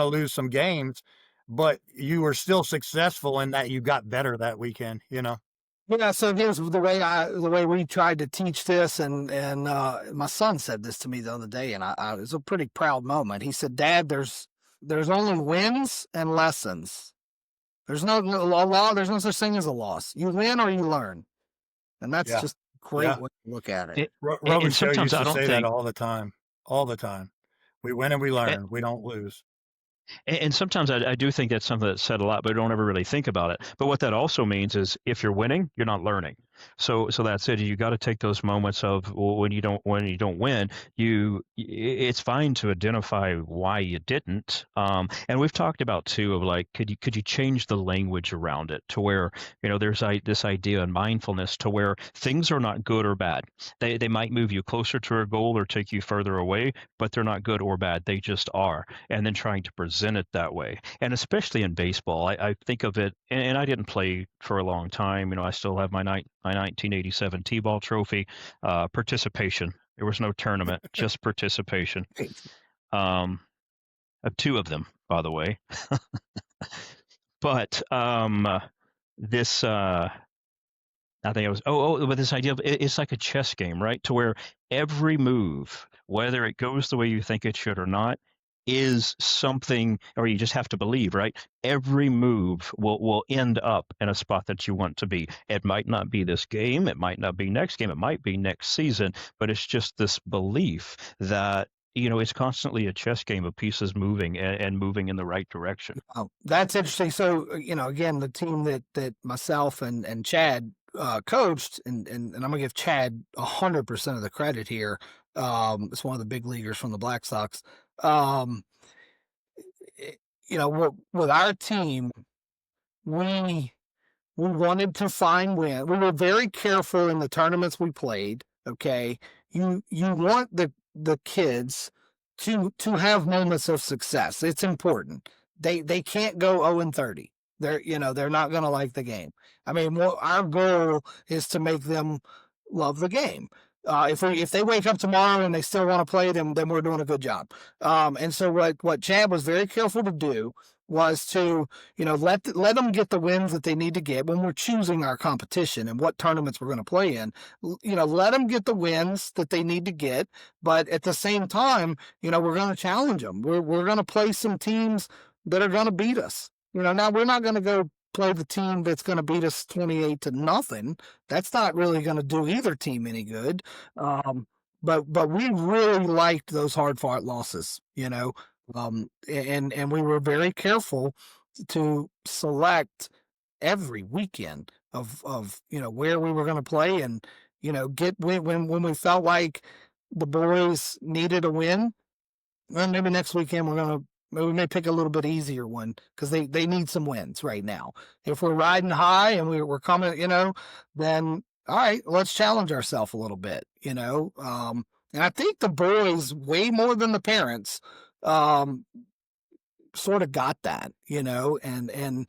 lose some games, but you were still successful in that you got better that weekend. Yeah, so here's the way we tried to teach this, and my son said this to me the other day, and it was a pretty proud moment. He said, "Dad, there's only wins and lessons. There's no law. There's no such thing as a loss. You win or you learn." And that's Yeah, just a great yeah. way to look at it. It, and Robichaux sometimes used I to don't say that think. all the time, all the time. We win and we learn. We don't lose. And sometimes I do think that's something that's said a lot, but I don't ever really think about it. But what that also means is if you're winning, you're not learning. So that's it. You got to take those moments of when you don't win. It's fine to identify why you didn't. And we've talked about too of like could you change the language around it to where there's this idea in mindfulness to where things are not good or bad. They might move you closer to a goal or take you further away, but they're not good or bad. They just are. And then trying to present it that way. And especially in baseball, I think of it, and I didn't play for a long time. I still have my 1987 T-ball trophy. Participation. There was no tournament, just participation. Two of them, by the way. But this. I think it was but this idea of it's like a chess game, right? To where every move, whether it goes the way you think it should or not, is something, or you just have to believe, right? Every move will end up in a spot that you want to be. It might not be this game, it might not be next game, it might be next season, but it's just this belief that it's constantly a chess game of pieces moving and moving in the right direction. Oh, that's interesting. So, again, the team that myself and Chad coached, and I'm gonna give Chad 100% of the credit here. It's one of the big leaguers from the Black Sox. Um, with our team, we wanted to find win. We were very careful in the tournaments we played. Okay, you want the kids to have moments of success. It's important. They can't go 0-30. They're not going to like the game. I mean, our goal is to make them love the game. If they wake up tomorrow and they still want to play, then we're doing a good job. And so what Chad was very careful to do was to let them get the wins that they need to get when we're choosing our competition and what tournaments we're going to play in. Let them get the wins that they need to get, but at the same time, we're going to challenge them. We're going to play some teams that are going to beat us. Now we're not going to go play the team that's going to beat us 28-0. That's not really going to do either team any good. But we really liked those hard fought losses, and we were very careful to select every weekend of where we were going to play, and get when we felt like the boys needed a win. Well, maybe next weekend we may pick a little bit easier one because they need some wins right now. If we're riding high and we're coming, then all right, let's challenge ourselves a little bit, and I think the boys, way more than the parents, sort of got that, and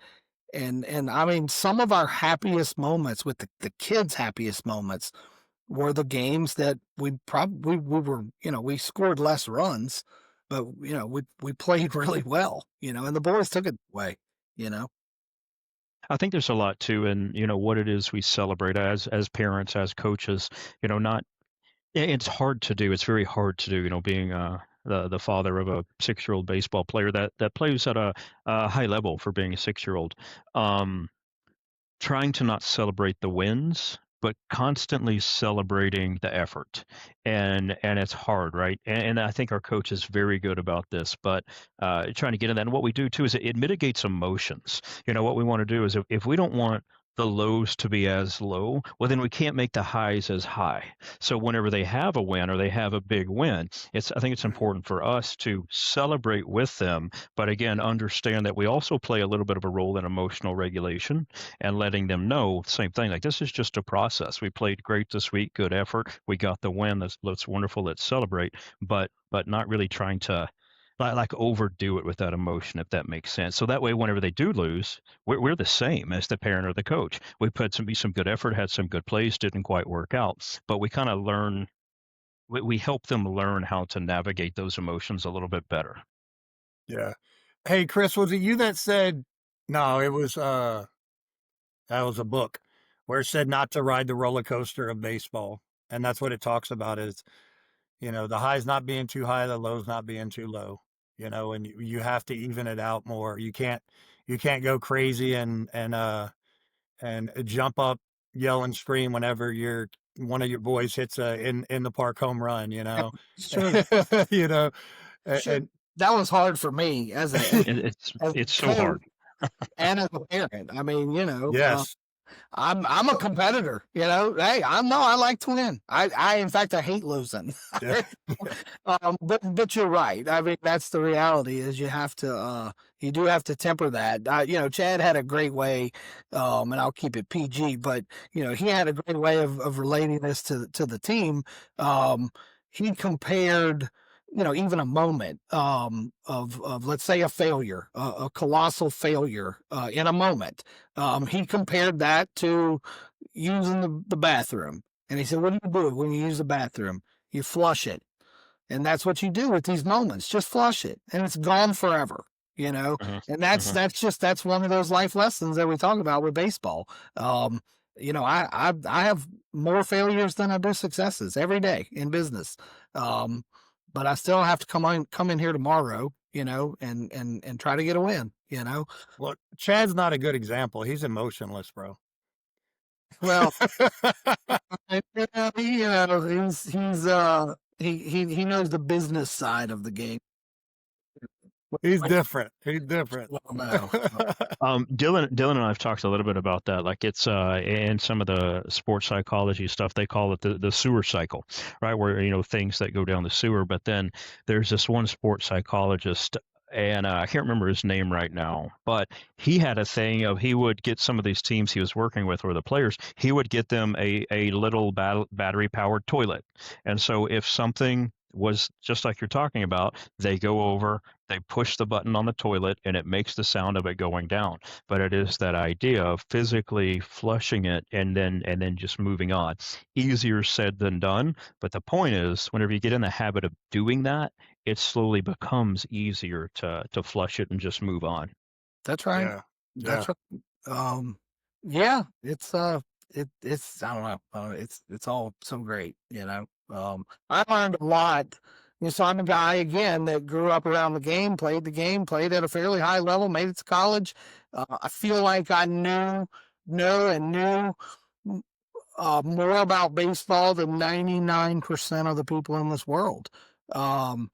I mean, some of our happiest moments with the kids' happiest moments were the games that we were, we scored less runs, but we played really well, and the boys took it away, I think there's a lot too in, what it is we celebrate as parents, as coaches, not it's hard to do. It's very hard to do, being the father of a 6-year-old baseball player that plays at a high level for being a 6-year-old. Trying to not celebrate the wins, but constantly celebrating the effort. And it's hard, right? And I think our coach is very good about this, but trying to get in that. And what we do too is it mitigates emotions. What we want to do is if we don't want the lows to be as low, well, then we can't make the highs as high. So whenever they have a win or they have a big win, I think it's important for us to celebrate with them, but again, understand that we also play a little bit of a role in emotional regulation and letting them know same thing. Like, this is just a process. We played great this week, good effort. We got the win. That's wonderful. Let's celebrate, but not really trying to like overdo it with that emotion, if that makes sense. So that way, whenever they do lose, we're the same as the parent or the coach. We put some good effort, had some good plays, didn't quite work out, but we kind of learn. We help them learn how to navigate those emotions a little bit better. Yeah. Hey, Chris, was it you that said, no, it was, that was a book where it said not to ride the roller coaster of baseball. And that's what it talks about is, the highs not being too high, the lows not being too low, and you have to even it out more. You can't go crazy and jump up, yell and scream whenever one of your boys hits a in the park home run, It's true. you know, Sure. and That was hard for me as a It's so coach hard. and as a parent. I mean, yes, I'm a competitor, Hey, I like to win. In fact, I hate losing. yeah, But you're right. I mean, that's the reality is you do have to temper that. Chad had a great way, and I'll keep it PG, but he had a great way of relating this to the team. He compared, even a moment of let's say a failure, a colossal failure in a moment. He compared that to using the bathroom. And he said, what do you do when you use the bathroom? You flush it. And that's what you do with these moments. Just flush it. And it's gone forever, Mhm, And mhm. that's one of those life lessons that we talk about with baseball. I have more failures than I do successes every day in business. But I still have to come in here tomorrow, and try to get a win, well, Chad's not a good example. He's emotionless, bro. Well, he knows the business side of the game. He's different. He's different. Well, no. Dylan and I have talked a little bit about that. Like, it's in some of the sports psychology stuff, they call it the sewer cycle, right? Where things that go down the sewer. But then there's this one sports psychologist, and I can't remember his name right now, but he had a thing of he would get some of these teams he was working with or the players, he would get them a little battery powered toilet. And so if something was just like you're talking about, they go over, they push the button on the toilet, and it makes the sound of it going down. But it is that idea of physically flushing it and then just moving on. Easier said than done. But the point is, whenever you get in the habit of doing that, it slowly becomes easier to flush it and just move on. That's right. Yeah. Yeah. That's right. Yeah, it's I don't know. It's all so great, I learned a lot So I'm a guy again that grew up around the game, played at a fairly high level, made it to college. I feel like I knew more about baseball than 99% of the people in this world. I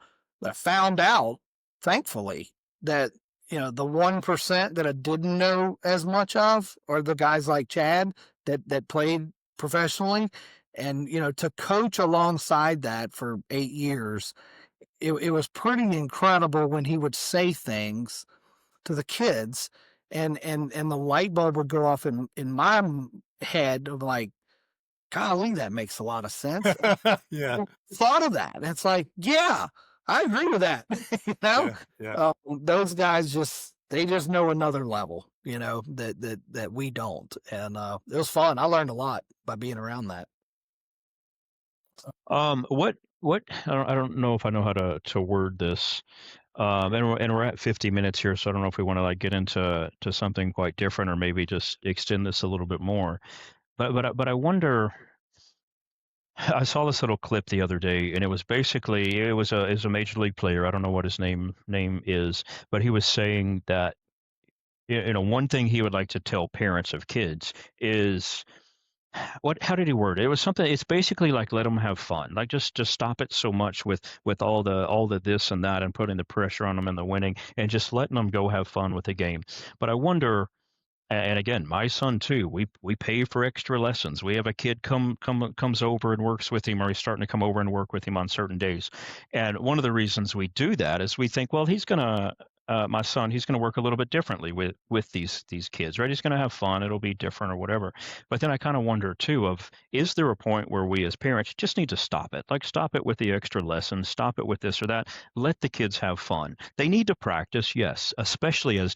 found out, thankfully, that the 1% that I didn't know as much of are the guys like Chad that played professionally, and to coach alongside that for 8 years, it was pretty incredible when he would say things to the kids, and the light bulb would go off in my head of like, golly, that makes a lot of sense. Yeah. Thought of that. It's like, yeah, I agree with that. Yeah. Those guys they just know another level, that we don't. And it was fun. I learned a lot by being around that. What I don't know if I know how to word this. And we're at 50 minutes here, so I don't know if we want to like get into something quite different or maybe just extend this a little bit more. But I wonder. I saw this little clip the other day, and it was basically it was a major league player. I don't know what his name is, but he was saying that one thing he would like to tell parents of kids is how did he word it? It was something. It's basically like let them have fun. Like just stop it so much with all the this and that and putting the pressure on them and the winning and just letting them go have fun with the game. But I wonder. And again, my son too. We pay for extra lessons. We have a kid comes over and works with him, or he's starting to come over and work with him on certain days. And one of the reasons we do that is we think, well, my son, he's gonna work a little bit differently with these kids, right? He's gonna have fun. It'll be different or whatever. But then I kind of wonder too, is there a point where we as parents just need to stop it? Like stop it with the extra lessons, stop it with this or that. Let the kids have fun. They need to practice, yes, especially as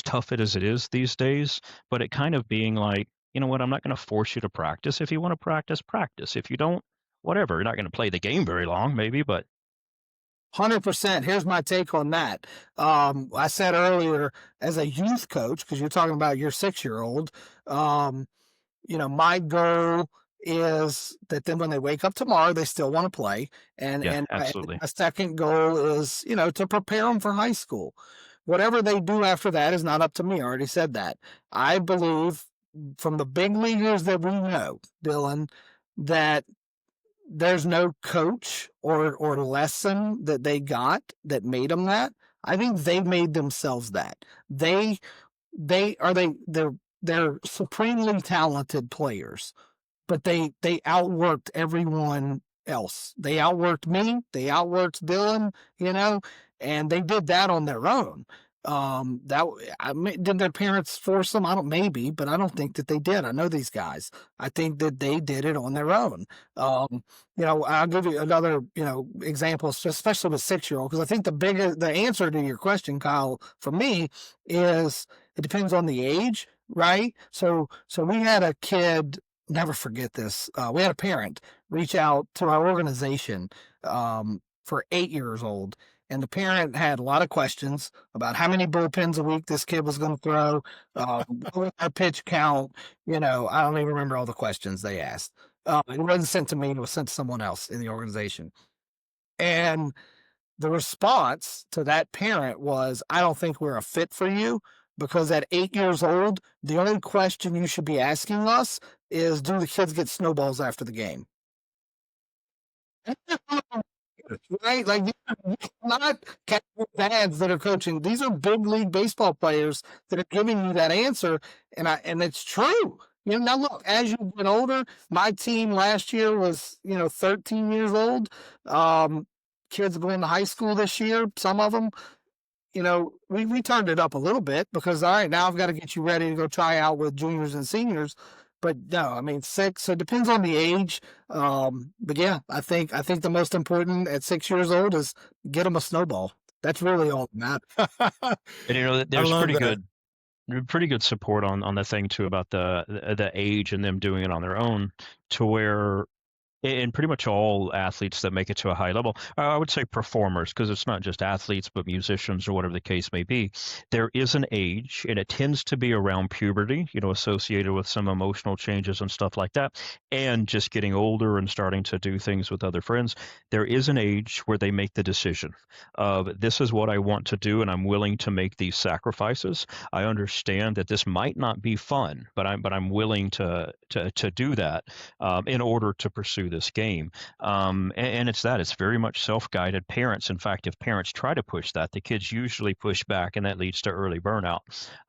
tough as it is these days, but it kind of being like, you know what, I'm not going to force you to practice. If you want to practice, practice. If you don't, whatever. You're not going to play the game very long, maybe, but 100%. Here's my take on that. I said earlier, as a youth coach, because you're talking about your 6-year-old, my goal is that then when they wake up tomorrow, they still want to play. And yeah, and absolutely. my second goal is, to prepare them for high school. Whatever they do after that is not up to me. I already said that. I believe from the big leaguers that we know, Dylan, that there's no coach or lesson that they got that made them that. I think they made themselves that. They're supremely talented players, but they outworked everyone else. They outworked me. They outworked Dylan. And they did that on their own. Did their parents force them? Maybe, but I don't think that they did. I know these guys. I think that they did it on their own. I'll give you another, example, especially with 6-year-old, because I think the answer to your question, Kyle, for me is it depends on the age, right? So we had a kid. Never forget this. We had a parent reach out to our organization for 8 years old. And the parent had a lot of questions about how many bullpens a week this kid was going to throw, what was our pitch count. I don't even remember all the questions they asked. It wasn't sent to me. It was sent to someone else in the organization. And the response to that parent was, I don't think we're a fit for you, because at 8 years old, the only question you should be asking us is, do the kids get snowballs after the game? Right? Like, these are not casual dads that are coaching. These are big league baseball players that are giving you that answer. And it's true. Now look, as you get older, my team last year was, 13 years old. Kids going to high school this year, some of them. We turned it up a little bit because, all right, now I've got to get you ready to go try out with juniors and seniors. But no, 6. So it depends on the age. But yeah, I think the most important at 6 years old is get them a snowball. That's really all that matters. And there's pretty good support on the thing too about the age and them doing it on their own, to where And pretty much all athletes that make it to a high level, I would say performers, because it's not just athletes, but musicians or whatever the case may be. There is an age, and it tends to be around puberty, associated with some emotional changes and stuff like that, and just getting older and starting to do things with other friends. There is an age where they make the decision of this is what I want to do, and I'm willing to make these sacrifices. I understand that this might not be fun, but I'm willing to do that in order to pursue this game. And it's very much self-guided. Parents, in fact, if parents try to push that, the kids usually push back, and that leads to early burnout.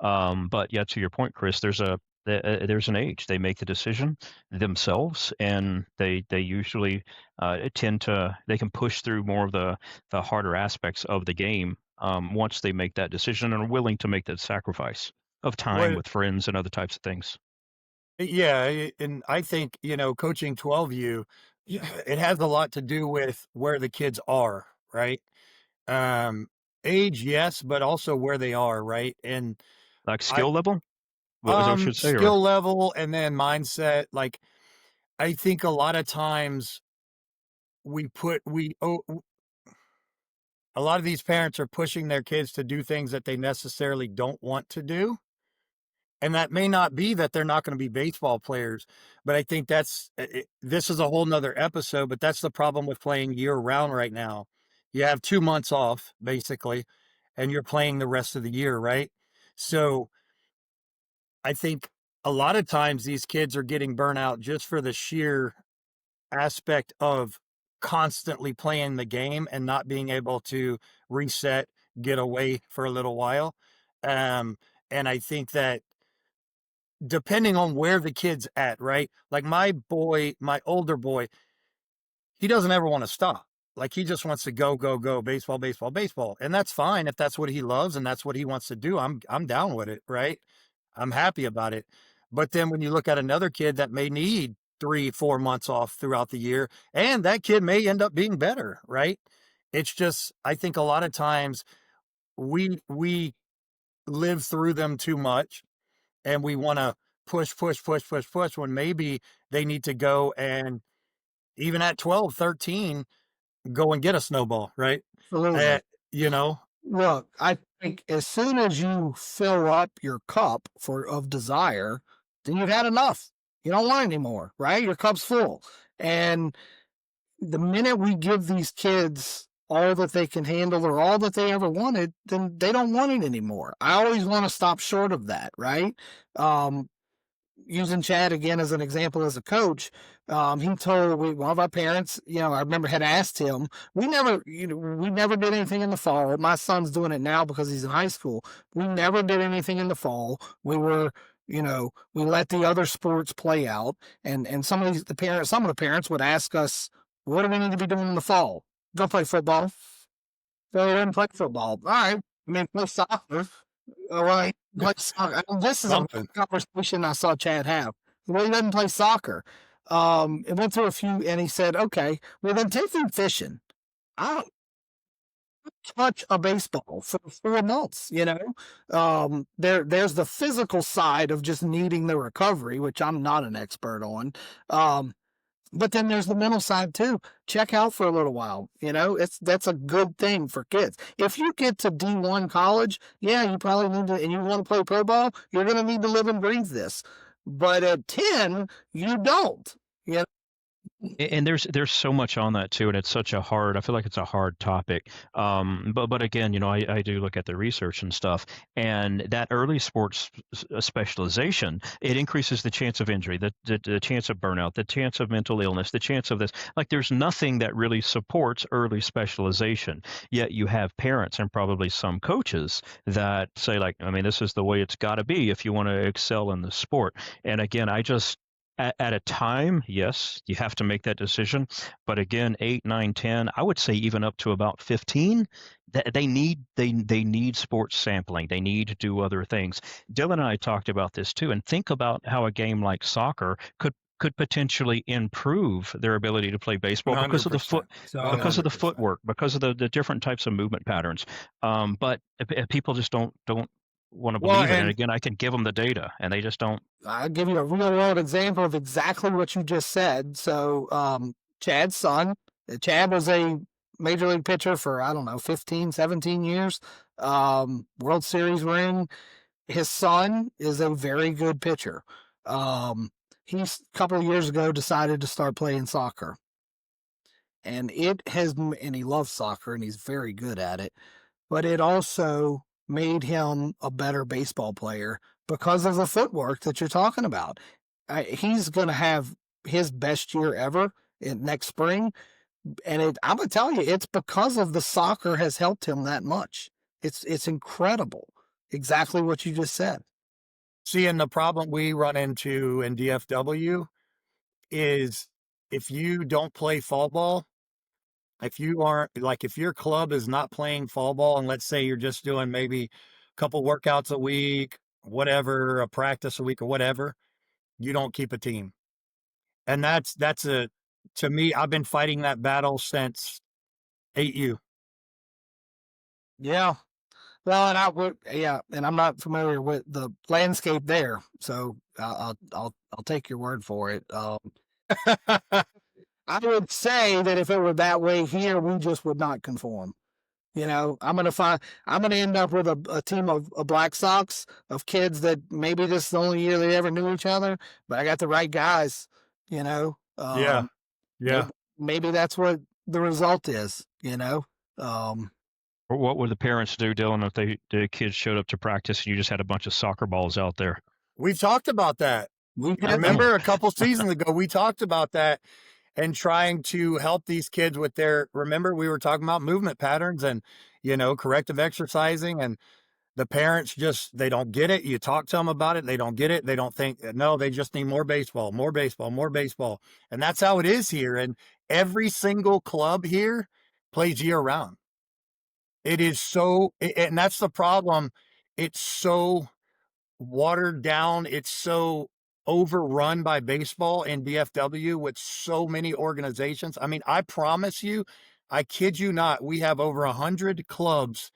But yeah, to your point, Chris, there's an age. They make the decision themselves, and they usually they can push through more of the harder aspects of the game once they make that decision and are willing to make that sacrifice of time What with friends and other types of things. Yeah, and I think, coaching 12U, it has a lot to do with where the kids are, right? Um, Age, yes, but also where they are, right? And Like I skill level? What is that what you should say? Or skill level and then mindset, like, I think a lot of times we put we oh, a lot of these parents are pushing their kids to do things that they necessarily don't want to do. And that may not be that they're not gonna be baseball players, but I think this is a whole nother episode, but that's the problem with playing year round right now. You have 2 months off, basically, and you're playing the rest of the year, right? So, I think a lot of times these kids are getting burnout just for the sheer aspect of constantly playing the game and not being able to reset, get away for a little while. Um, and I think that depending on where the kid's at, right? Like my older boy, he doesn't ever want to stop. Like he just wants to go, go, go, baseball, baseball, baseball. And that's fine if that's what he loves and that's what he wants to do. I'm down with it, right? I'm happy about it. But then when you look at another kid that may need 3, 4 months off throughout the year, and that kid may end up being better, right? It's just I think a lot of times we live through them too much and we want to push, push, push, push, push when maybe they need to go and even at 12, 13, go and get a snowball, right? Uh, Absolutely. you know, Look, I think as soon as you fill up your cup of desire, then you've had enough. You don't want any more, right? Your cup's full. And the minute we give these kids all that they can handle or all that they ever wanted, then they don't want it anymore. I always want to stop short of that, right? Using Chad again as an example as a coach, he told one of our parents, I remember had asked him, we never did anything in the fall. My son's doing it now because he's in high school. We never did anything in the fall. We were, we let the other sports play out. And some of the parents would ask us, what do we need to be doing in the fall? Go play football. So we didn't play football. All right. I mean, play soccer. All right. Play soccer. And this is a something. conversation I saw Chad have. Well, he doesn't play soccer. It went through a few, and he said, okay, well, then take him fishing. I don't touch a baseball for 4 months, there's the physical side of just needing the recovery, which I'm not an expert on. But then there's the mental side too. Check out for a little while. That's a good thing for kids. If you get to D1 college, yeah, you probably need to, and you want to play pro ball, you're going to need to live and breathe this. But at 10, you don't. And there's so much on that too, and it's such a hard. I feel like it's a hard topic. But again, I do look at the research and stuff, and that early sports specialization, it increases the chance of injury, the chance of burnout, the chance of mental illness, the chance of this. Like there's nothing that really supports early specialization. Yet you have parents and probably some coaches that say like, I mean, this is the way it's got to be if you want to excel in the sport. And again, I just at a time, yes, you have to make that decision. But again, 8, 9, 10, I would say even up to about 15, they need sports sampling. They need to do other things. Dylan and I talked about this too, and think about how a game like soccer could potentially improve their ability to play baseball because of the 100%. because of the 100%. footwork, because of the different types of movement patterns. But people just don't want to Well, believe it. And and again, I can give them the data, and they just don't. I'll give you a real world example of exactly what you just said. So, Chad's son. Chad was a major league pitcher for, I don't know, 15, 17 years. World Series ring. His son is a very good pitcher. He's a couple of years ago decided to start playing soccer. And and he loves soccer and he's very good at it. But it also made him a better baseball player because of the footwork that you're talking about. He's going to have his best year ever next spring. And I'm going to tell you, it's because of the soccer has helped him that much. It's incredible. Exactly what you just said. See, and the problem we run into in DFW is if you don't play fall ball, if you aren't like, if your club is not playing fall ball, and let's say you're just doing maybe a couple workouts a week, whatever, a practice a week or whatever, you don't keep a team. And to me, I've been fighting that battle since 8U. Yeah. Well, and I'm not familiar with the landscape there, so I'll take your word for it. I would say that if it were that way here, we just would not conform. I'm gonna end up with a team of Black Sox of kids that maybe this is the only year they ever knew each other, but I got the right guys. Yeah. Maybe that's what the result is. What would the parents do, Dylan, if the kids showed up to practice and you just had a bunch of soccer balls out there? We've talked about that. I remember a couple seasons ago, we talked about that and trying to help these kids with remember we were talking about movement patterns and, corrective exercising, and the parents they don't get it. You talk to them about it. They don't get it. They don't think, no, they just need more baseball, more baseball, more baseball. And that's how it is here. And every single club here plays year round. It is and that's the problem. It's so watered down. It's so overrun by baseball in DFW with so many organizations. I mean, I promise you, I kid you not, we have over 100 clubs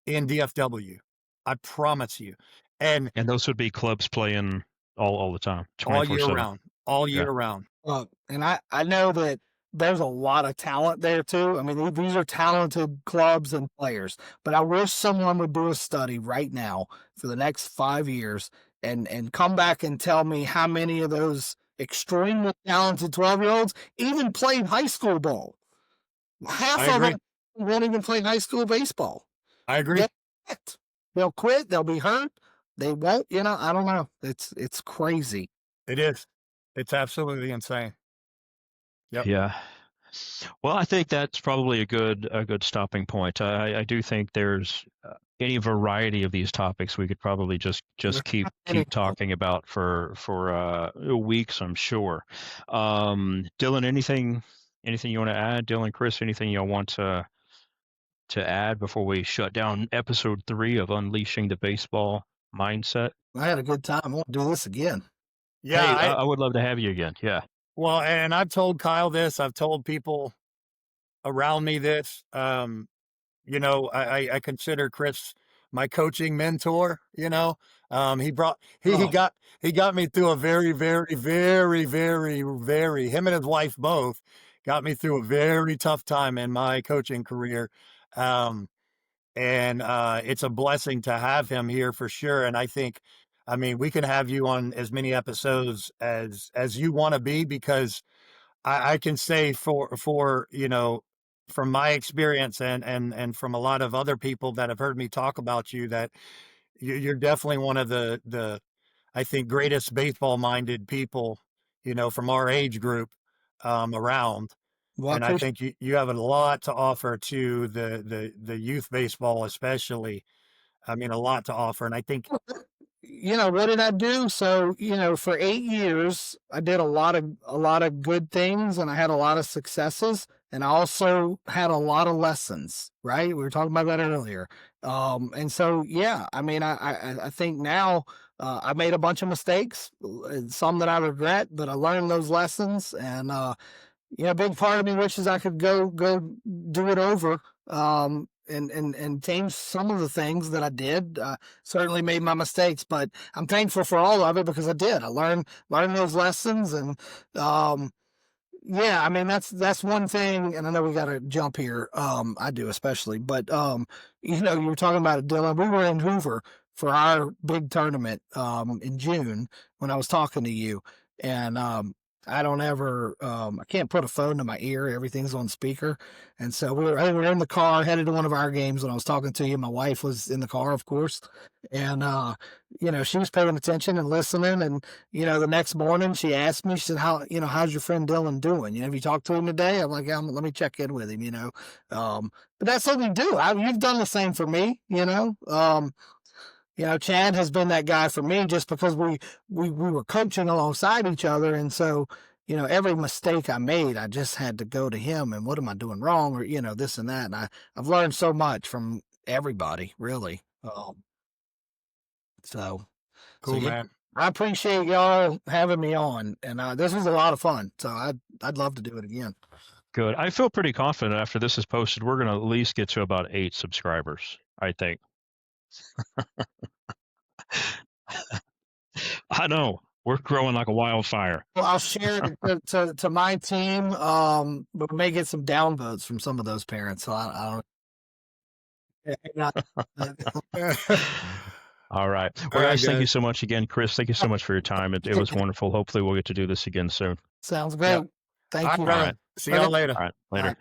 in DFW. I promise you. And those would be clubs playing all the time, all year 24/7. round, all year round. And I know that there's a lot of talent there too. I mean, these are talented clubs and players, but I wish someone would do a study right now for the next 5 years and come back and tell me how many of those extremely talented 12-year-olds even played high school ball. Half of them won't even play high school baseball. I agree. They'll quit. They'll be hurt. They won't, I don't know. It's crazy. It is. It's absolutely insane. Yep. Yeah. Well, I think that's probably a good stopping point. I do think there's any variety of these topics we could probably just keep talking about for weeks, I'm sure. Dylan, anything you want to add? Dylan, Chris, anything you want to add before we shut down episode 3 of Unleashing the Baseball Mindset? I had a good time. I want to do this again. Yeah, hey, I would love to have you again. Yeah. Well, and I've told Kyle this. I've told people around me this. I consider Chris my coaching mentor. He got me through a very, very, very, very, very, him and his wife both got me through a very tough time in my coaching career. And it's a blessing to have him here for sure. And I think, we can have you on as many episodes as you want to be, because I can say from my experience and from a lot of other people that have heard me talk about you, that you're definitely one of the I think greatest baseball minded people, from our age group around. Well, and I think you have a lot to offer to the youth baseball, especially. A lot to offer. And I think, what did I do? So, for 8 years, I did a lot of good things and I had a lot of successes, and I also had a lot of lessons, right? We were talking about that earlier. And so, yeah, I think now I made a bunch of mistakes, some that I regret, but I learned those lessons, and, a big part of me wishes I could go do it over. And change some of the things that I did. Certainly made my mistakes, but I'm thankful for all of it because I did. I learned those lessons, and Yeah, I mean that's one thing, and I know we got to jump here. I do especially, but you know, you were talking about it, Dylan. We were in Hoover for our big tournament in June when I was talking to you, and I don't ever I can't put a phone to my ear. Everything's on speaker, and so we were in the car headed to one of our games when I was talking to you. My wife was in the car, of course, and you know, she was paying attention and listening, and you know, the next morning she asked me, she said, "How, you know, how's your friend Dylan doing? You know, have you talked to him today?" I'm like, let me check in with him, you know. But that's what we do. You've done the same for me, you know. You know, Chad has been that guy for me just because we were coaching alongside each other. And so, you know, every mistake I made, I just had to go to him and what am I doing wrong? Or, you know, this and that. And I've learned so much from everybody, really. So Cool, yeah, man. I appreciate y'all having me on, and this was a lot of fun. So I'd love to do it again. Good. I feel pretty confident after this is posted, we're going to at least get to about 8 subscribers, I think. I know. We're growing like a wildfire. Well, I'll share it to my team, but we may get some downvotes from some of those parents. So I don't. All right. Well, guys, thank you so much again. Chris, thank you so much for your time. It was wonderful. Hopefully we'll get to do this again soon. Sounds great. Yep. Thank you. All right. See y'all later. All right. Later.